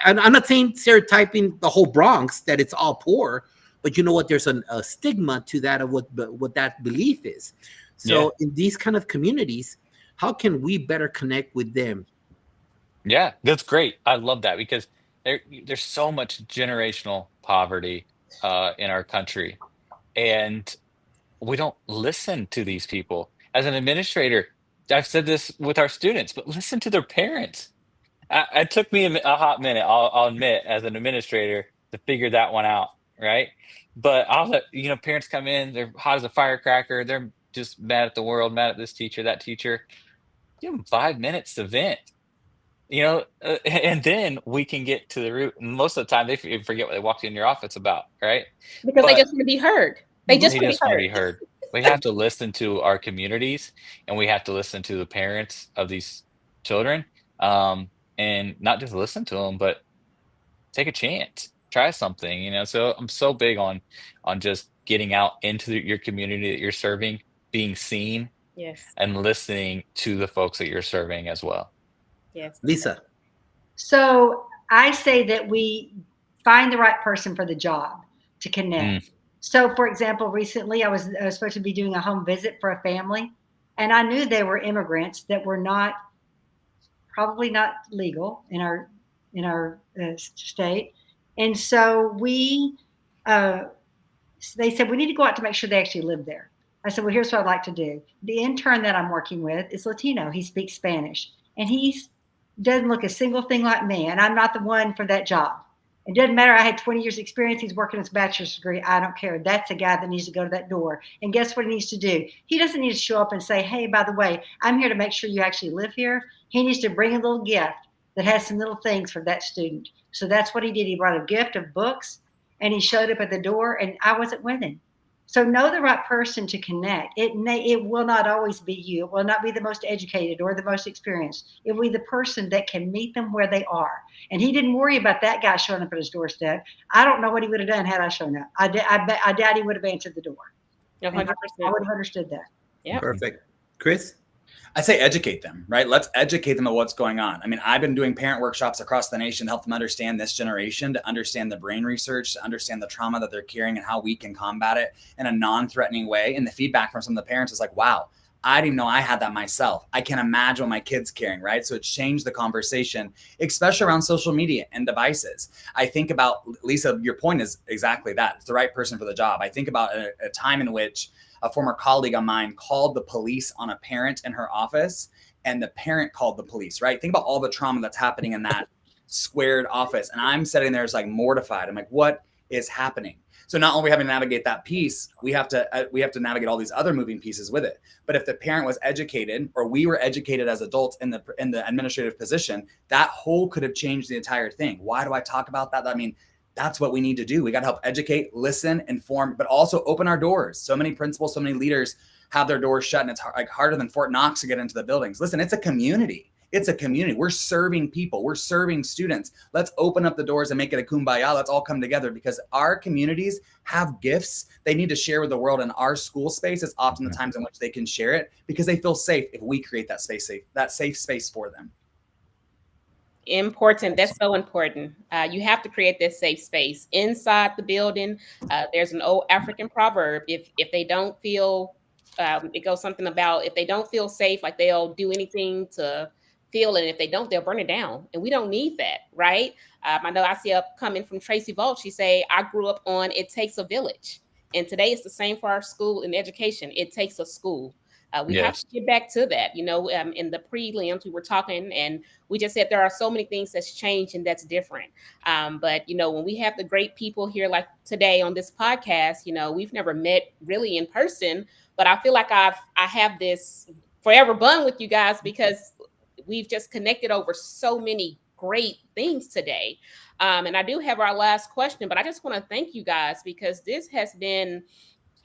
And I'm not saying stereotyping the whole Bronx, that it's all poor, but you know what? There's a stigma to that of what that belief is. So in these kind of communities, how can we better connect with them? Yeah, that's great. I love that because there's so much generational poverty in our country, and we don't listen to these people. As an administrator, I've said this with our students, but listen to their parents. It took me a hot minute, I'll admit, as an administrator to figure that one out, right? But I'll let parents come in, they're hot as a firecracker, they're just mad at the world, mad at this teacher, that teacher. Give them 5 minutes to vent, and then we can get to the root. And most of the time, they forget what they walked in your office about, right? Because they But just want to be heard. They just they want to just want to be be heard. heard. We have to listen to our communities, and we have to listen to the parents of these children, and not just listen to them, but take a chance, try something. So I'm so big on just getting out into your community that you're serving, being seen, Yes. and listening to the folks that you're serving as well. Yes. Lisa. So I say that we find the right person for the job to connect. So, for example, recently I was supposed to be doing a home visit for a family, and I knew they were immigrants that were probably not legal in our state, and so they said we need to go out to make sure they actually live there. I said, well, here's what I'd like to do. The intern that I'm working with is Latino. He speaks Spanish, and he doesn't look a single thing like me, and I'm not the one for that job. It doesn't matter. I had 20 years experience. He's working his bachelor's degree. I don't care. That's the guy that needs to go to that door. And guess what he needs to do? He doesn't need to show up and say, hey, by the way, I'm here to make sure you actually live here. He needs to bring a little gift that has some little things for that student. So that's what he did. He brought a gift of books, and he showed up at the door, and I wasn't with him. So know the right person to connect. It will not always be you. It will not be the most educated or the most experienced. It will be the person that can meet them where they are. And he didn't worry about that guy showing up at his doorstep. I don't know what he would have done had I shown up. I doubt he would have answered the door. 100%. I would have understood that. Yeah. Perfect. Chris? I say educate them, right? Let's educate them on what's going on. I mean, I've been doing parent workshops across the nation to help them understand this generation, to understand the brain research, to understand the trauma that they're carrying and how we can combat it in a non-threatening way. And the feedback from some of the parents is like, wow, I didn't know I had that myself. I can't imagine what my kid's carrying, right? So it's changed the conversation, especially around social media and devices. I think about, Lisa, your point is exactly that. It's the right person for the job. I think about a time in which a former colleague of mine called the police on a parent in her office, and the parent called the police, right? Think about all the trauma that's happening in that squared office. And I'm sitting there as like mortified. I'm like, what is happening? So not only having to navigate that piece, we have to navigate all these other moving pieces with it. But if the parent was educated, or we were educated as adults in the administrative position, that whole could have changed the entire thing. Why do I talk about that? I mean, that's what we need to do. We got to help educate, listen, inform, but also open our doors. So many principals, so many leaders have their doors shut, and it's harder than Fort Knox to get into the buildings. Listen, it's a community. It's a community. We're serving people. We're serving students. Let's open up the doors and make it a kumbaya. Let's all come together, because our communities have gifts they need to share with the world. In our school space is often the times in which they can share it, because they feel safe if we create that safe space for them. Important. That's so important. You have to create this safe space inside the building. There's an old African proverb: if they don't feel, it goes something about, if they don't feel safe, like they'll do anything to feel it. And if they don't, they'll burn it down. And we don't need that, right? I know I see coming from Tracy Volt. She say, I grew up on "It Takes a Village," and today it's the same for our school and education. It takes a school. We have to get back to that. In the prelims, we were talking, and we just said there are so many things that's changed and that's different. But when we have the great people here, like today on this podcast, we've never met really in person, but I feel like I have this forever bond with you guys, because we've just connected over so many great things today. And I do have our last question, but I just want to thank you guys, because this has been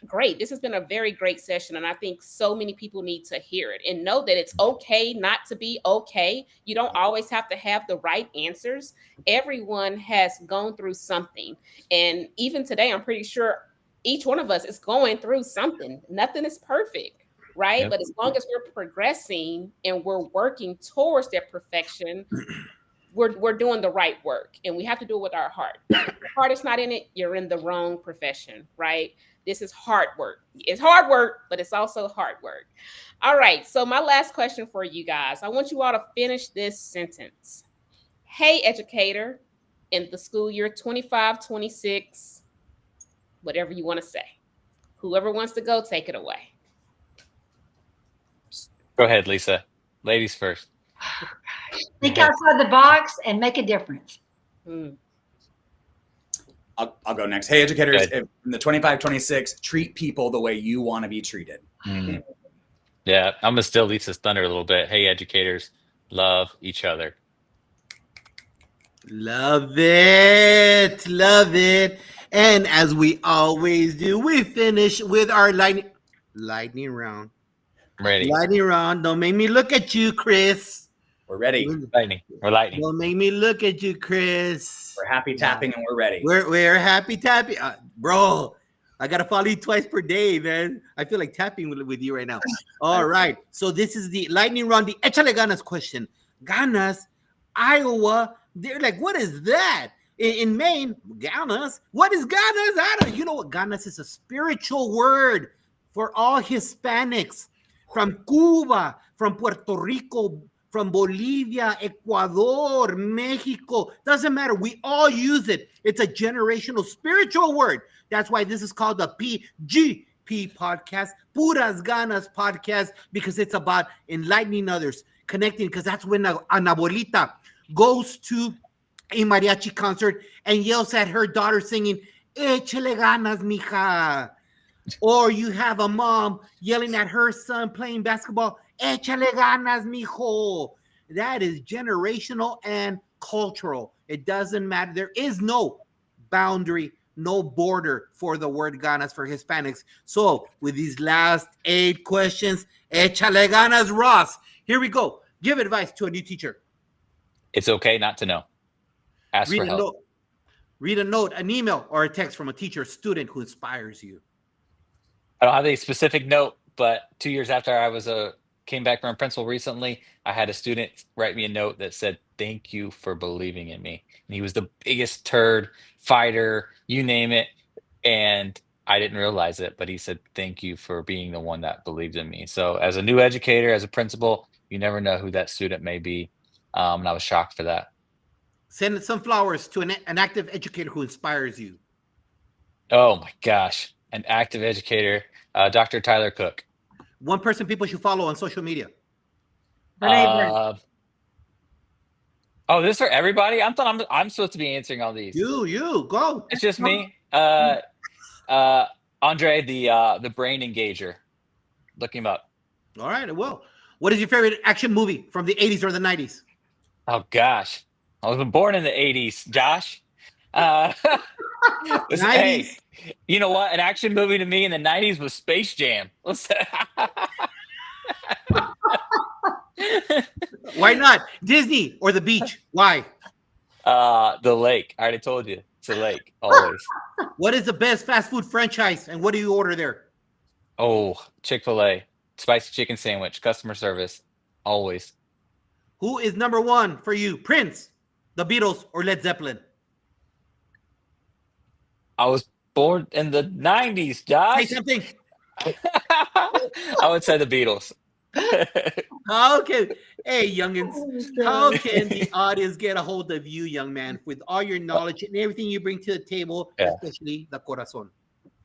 great. This has been a very great session, and I think so many people need to hear it and know that it's okay not to be okay. You don't always have to have the right answers. Everyone has gone through something, and even today, I'm pretty sure each one of us is going through something. Nothing is perfect, right? Yep. But as long as we're progressing and we're working towards that perfection, we're doing the right work, and we have to do it with our heart. If your heart is not in it, you're in the wrong profession, right? This is hard work. It's hard work, but it's also hard work. All right. So my last question for you guys, I want you all to finish this sentence. Hey, educator, in the school year 25-26, whatever you want to say. Whoever wants to go, take it away. Go ahead, Lisa. Ladies first. Think outside the box and make a difference. I'll go next. Hey, educators, Good. in the 25-26, treat people the way you want to be treated. Yeah, I'm gonna steal Lisa's thunder a little bit. Hey, educators, love each other. Love it. Love it. And as we always do, we finish with our lightning round. I'm ready. Lightning round. Don't make me look at you, Chris. We're ready. Lightning. We're lightning. Don't make me look at you, Chris. We're happy tapping and we're ready. We're happy tapping. Bro, I got to follow you twice per day, man. I feel like tapping with you right now. All right. So this is the lightning round, the Échale Ganas question. Ganas, Iowa. They're like, what is that? In Maine, ganas. What is ganas? I don't. You know what ganas is? A spiritual word for all Hispanics from Cuba, from Puerto Rico, from Bolivia, Ecuador, Mexico. Doesn't matter. We all use it. It's a generational spiritual word. That's why this is called the PGP podcast, Puras Ganas podcast, because it's about enlightening others, connecting, because that's when an abuelita goes to a mariachi concert and yells at her daughter singing, Échale ganas, mija. Or you have a mom yelling at her son playing basketball, Échale ganas, mijo. That is generational and cultural. It doesn't matter. There is no boundary, no border for the word ganas for Hispanics. So with these last 8 questions, Échale ganas, Ross. Here we go. Give advice to a new teacher. It's okay not to know. Ask for help. Read a note, an email, or a text from a teacher or student who inspires you. I don't have a specific note, but 2 years after I came back from principal recently, I had a student write me a note that said, "Thank you for believing in me." And he was the biggest turd, fighter, you name it. And I didn't realize it, but he said, "Thank you for being the one that believed in me." So as a new educator, as a principal, you never know who that student may be. And I was shocked for that. Send some flowers to an active educator who inspires you. Oh my gosh. An active educator, Dr. Tyler Cook. One person people should follow on social media. Brene Oh, this for everybody? I'm supposed to be answering all these. You go. It's just me. Andre, the brain engager. Look him up. All right, well. What is your favorite action movie from the 80s or the 90s? Oh gosh. I was born in the 80s, Josh. Listen, hey, you know what? An action movie to me in the 90s was Space Jam. Why not? Disney or the beach? Why? The lake. I already told you. It's a lake, always. What is the best fast food franchise and what do you order there? Oh, Chick-fil-A. Spicy chicken sandwich. Customer service. Always. Who is number 1 for you? Prince, the Beatles, or Led Zeppelin? I was born in the 90s, Josh. Say something. I would say the Beatles. Okay. Hey, youngins. How can the audience get a hold of you, young man, with all your knowledge and everything you bring to the table, especially the corazon?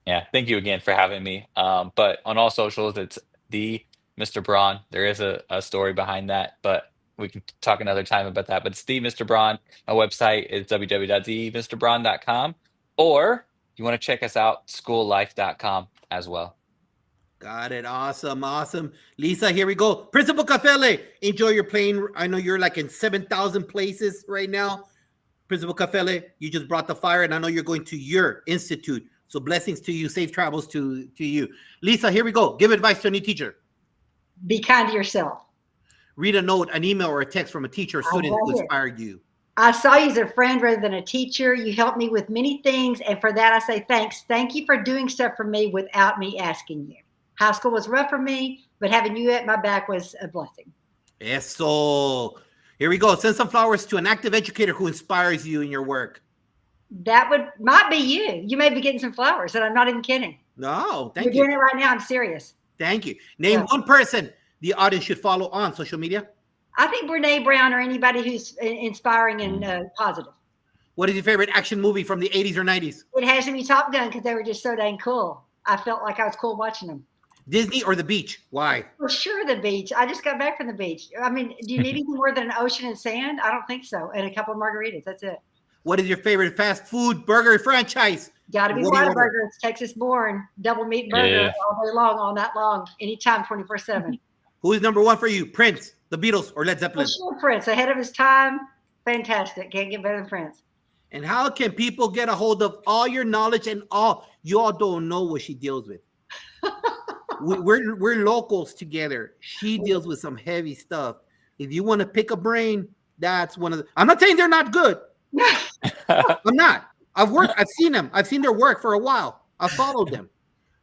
Yeah, thank you again for having me. But on all socials, it's the Mr. Braun. There is a story behind that, but we can talk another time about that. But it's the Mr. Braun. My website is www.themrbraun.com. Or if you want to check us out, schoollife.com as well. Got it. Awesome. Lisa, here we go. Principal Cafele, enjoy your plane. I know you're like in 7,000 places right now. Principal Cafele, you just brought the fire, and I know you're going to your institute. So blessings to you. Safe travels to you. Lisa, here we go. Give advice to a new teacher. Be kind to yourself. Read a note, an email, or a text from a teacher or student who inspired you. I saw you as a friend rather than a teacher. You helped me with many things, and for that I say thanks. Thank you for doing stuff for me without me asking you. High school was rough for me, but having you at my back was a blessing. Eso. Here we go. Send some flowers to an active educator who inspires you in your work. That might be you. You may be getting some flowers, and I'm not even kidding. No, We're thank you. doing it right now. I'm serious. Thank you. Name Yeah. one person the audience should follow on social media. I think Brene Brown or anybody who's inspiring and positive. What is your favorite action movie from the 80s or 90s? It has to be Top Gun because they were just so dang cool. I felt like I was cool watching them. Disney or the beach? Why? For sure, the beach. I just got back from the beach. I mean, do you need anything more than an ocean and sand? I don't think so. And a couple of margaritas. That's it. What is your favorite fast food burger franchise? Got to be What do you order? Whataburger. It's Texas born. Double meat burger Yeah. all day long, all night long, anytime, 24/7. Who is number one for you? Prince, the Beatles, or Led For Zeppelin? sure, Prince. Ahead of his time. Fantastic. Can't get better than Prince. And how can people get a hold of all your knowledge and all? You all don't know what she deals with. we're locals together. She deals with some heavy stuff. If you want to pick a brain, that's one of the. I'm not saying they're not good. I'm not. I've seen them. I've seen their work for a while. I followed them.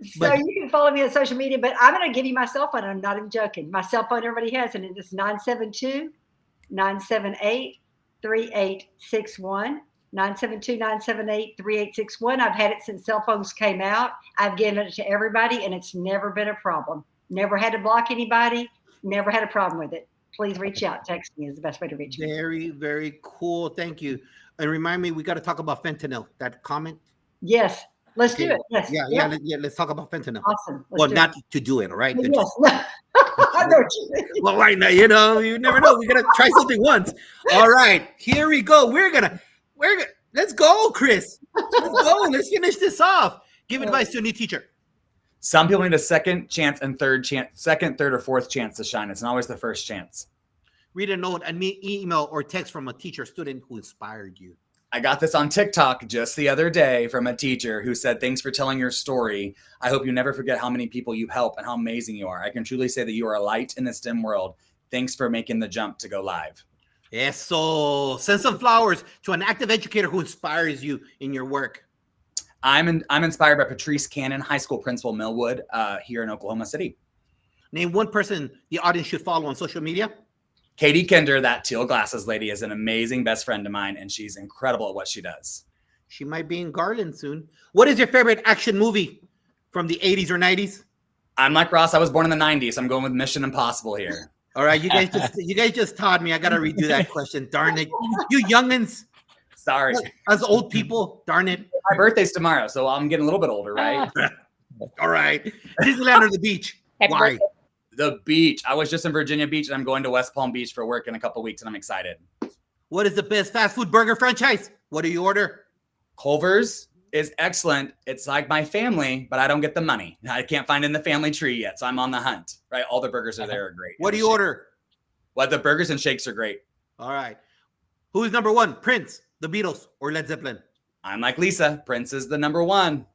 So But- you can follow me on social media, but I'm going to give you my cell phone. I'm not even joking. My cell phone everybody has, and it's 972-978-3861. 972-978-3861. I've had it since cell phones came out. I've given it to everybody, and it's never been a problem. Never had to block anybody. Never had a problem with it. Please reach out. Text me is the best way to reach me. Very, very cool. Thank you. And remind me, we got to talk about fentanyl. That comment. Yes, let's do Okay. it. Yes. Yeah. Let's talk about fentanyl. Awesome. Let's Well, do not to do it, all right? it. Yes. I know what you mean. Well, right now, you never know. We're gonna try something once. All right, here we go. Let's go, Chris. Let's go. Let's finish this off. Give advice to a new teacher. Some people need a second chance and third, third, or fourth chance to shine. It's not always the first chance. Read a note and email or text from a teacher or student who inspired you. I got this on TikTok just the other day from a teacher who said, "Thanks for telling your story. I hope you never forget how many people you help and how amazing you are. I can truly say that you are a light in this dim world. Thanks for making the jump to go live." Yes, so send some flowers to an active educator who inspires you in your work. I'm inspired by Patrice Cannon, high school principal Millwood, here in Oklahoma City. Name one person the audience should follow on social media. Katie Kinder, that teal glasses lady, is an amazing best friend of mine, and she's incredible at what she does. She might be in Garland soon. What is your favorite action movie from the 80s or 90s? I'm like Ross. I was born in the 90s. I'm going with Mission Impossible here. All right, you guys just taught me. I gotta redo that question. Darn it, you youngins, Sorry. us old people. Darn it. My birthday's tomorrow, so I'm getting a little bit older, right? All right, Disneyland or the beach? Happy Why? birthday. The beach. I was just in Virginia Beach, and I'm going to West Palm Beach for work in a couple weeks, and I'm excited. What is the best fast food burger franchise? What do you order? Culver's is excellent. It's like my family, but I don't get the money. I can't find it in the family tree yet, so I'm on the hunt. Right? All the burgers are there are great. What do And you the order? What the burgers and shakes are great. All right, who is number one? Prince, the Beatles, or Led Zeppelin? I'm like Lisa. Prince is the number one.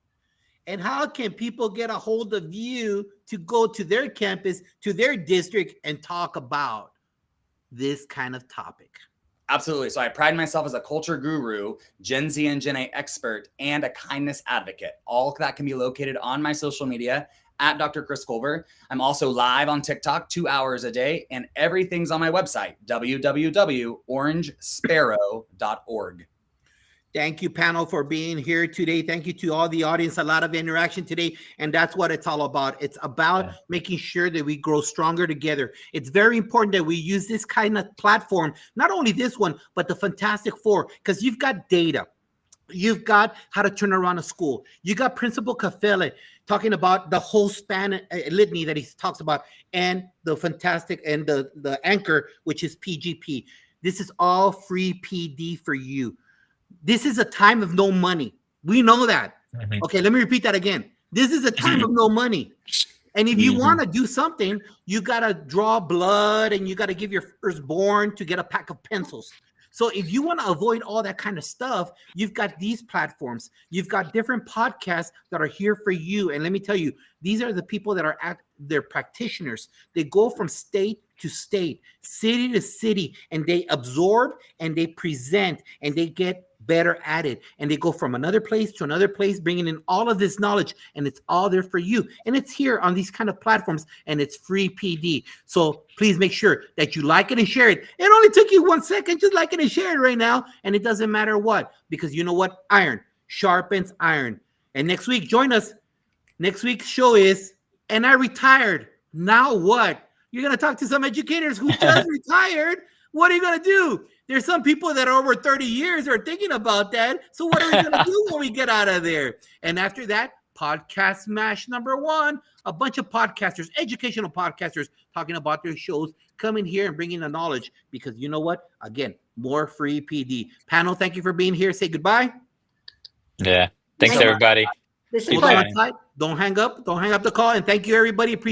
And how can people get a hold of you to go to their campus, to their district, and talk about this kind of topic? Absolutely. So I pride myself as a culture guru, Gen Z and Gen A expert, and a kindness advocate. All of that can be located on my social media at Dr. Chris Culver. I'm also live on TikTok 2 hours a day, and everything's on my website, www.orangesparrow.org. Thank you, panel, for being here today. Thank you to all the audience. A lot of interaction today, and that's what it's all about. It's about making sure that we grow stronger together. It's very important that we use this kind of platform, not only this one, but the Fantastic Four, because you've got data. You've got how to turn around a school. You got Principal Cafele talking about the whole span litany that he talks about, and the fantastic and the anchor, which is PGP. This is all free PD for you. This is a time of no money. We know that. Okay, let me repeat that again. This is a time of no money. And if you want to do something, you got to draw blood and you got to give your firstborn to get a pack of pencils. So if you want to avoid all that kind of stuff, you've got these platforms. You've got different podcasts that are here for you. And let me tell you, these are the people that are they're practitioners. They go from state to state, city to city, and they absorb and they present and they get better at it. And they go from another place to another place, bringing in all of this knowledge, and it's all there for you. And it's here on these kind of platforms, and it's free PD. So please make sure that you like it and share it. It only took you 1 second. Just like it and share it right now. And it doesn't matter what, because you know what? Iron sharpens iron. And next week, join us. Next week's show is, and I retired. Now what? You're going to talk to some educators who just retired. What are you going to do? There's some people that are over 30 years are thinking about that. So what are we going to do when we get out of there? And after that, Podcast Smash #1, a bunch of podcasters, educational podcasters talking about their shows, coming here and bringing the knowledge, because you know what? Again, more free PD. Panel, thank you for being here. Say goodbye. Yeah. Thanks, Thank you. everybody. This is Hold fun. on tight. Don't hang up. Don't hang up the call. And thank you, everybody. Appreciate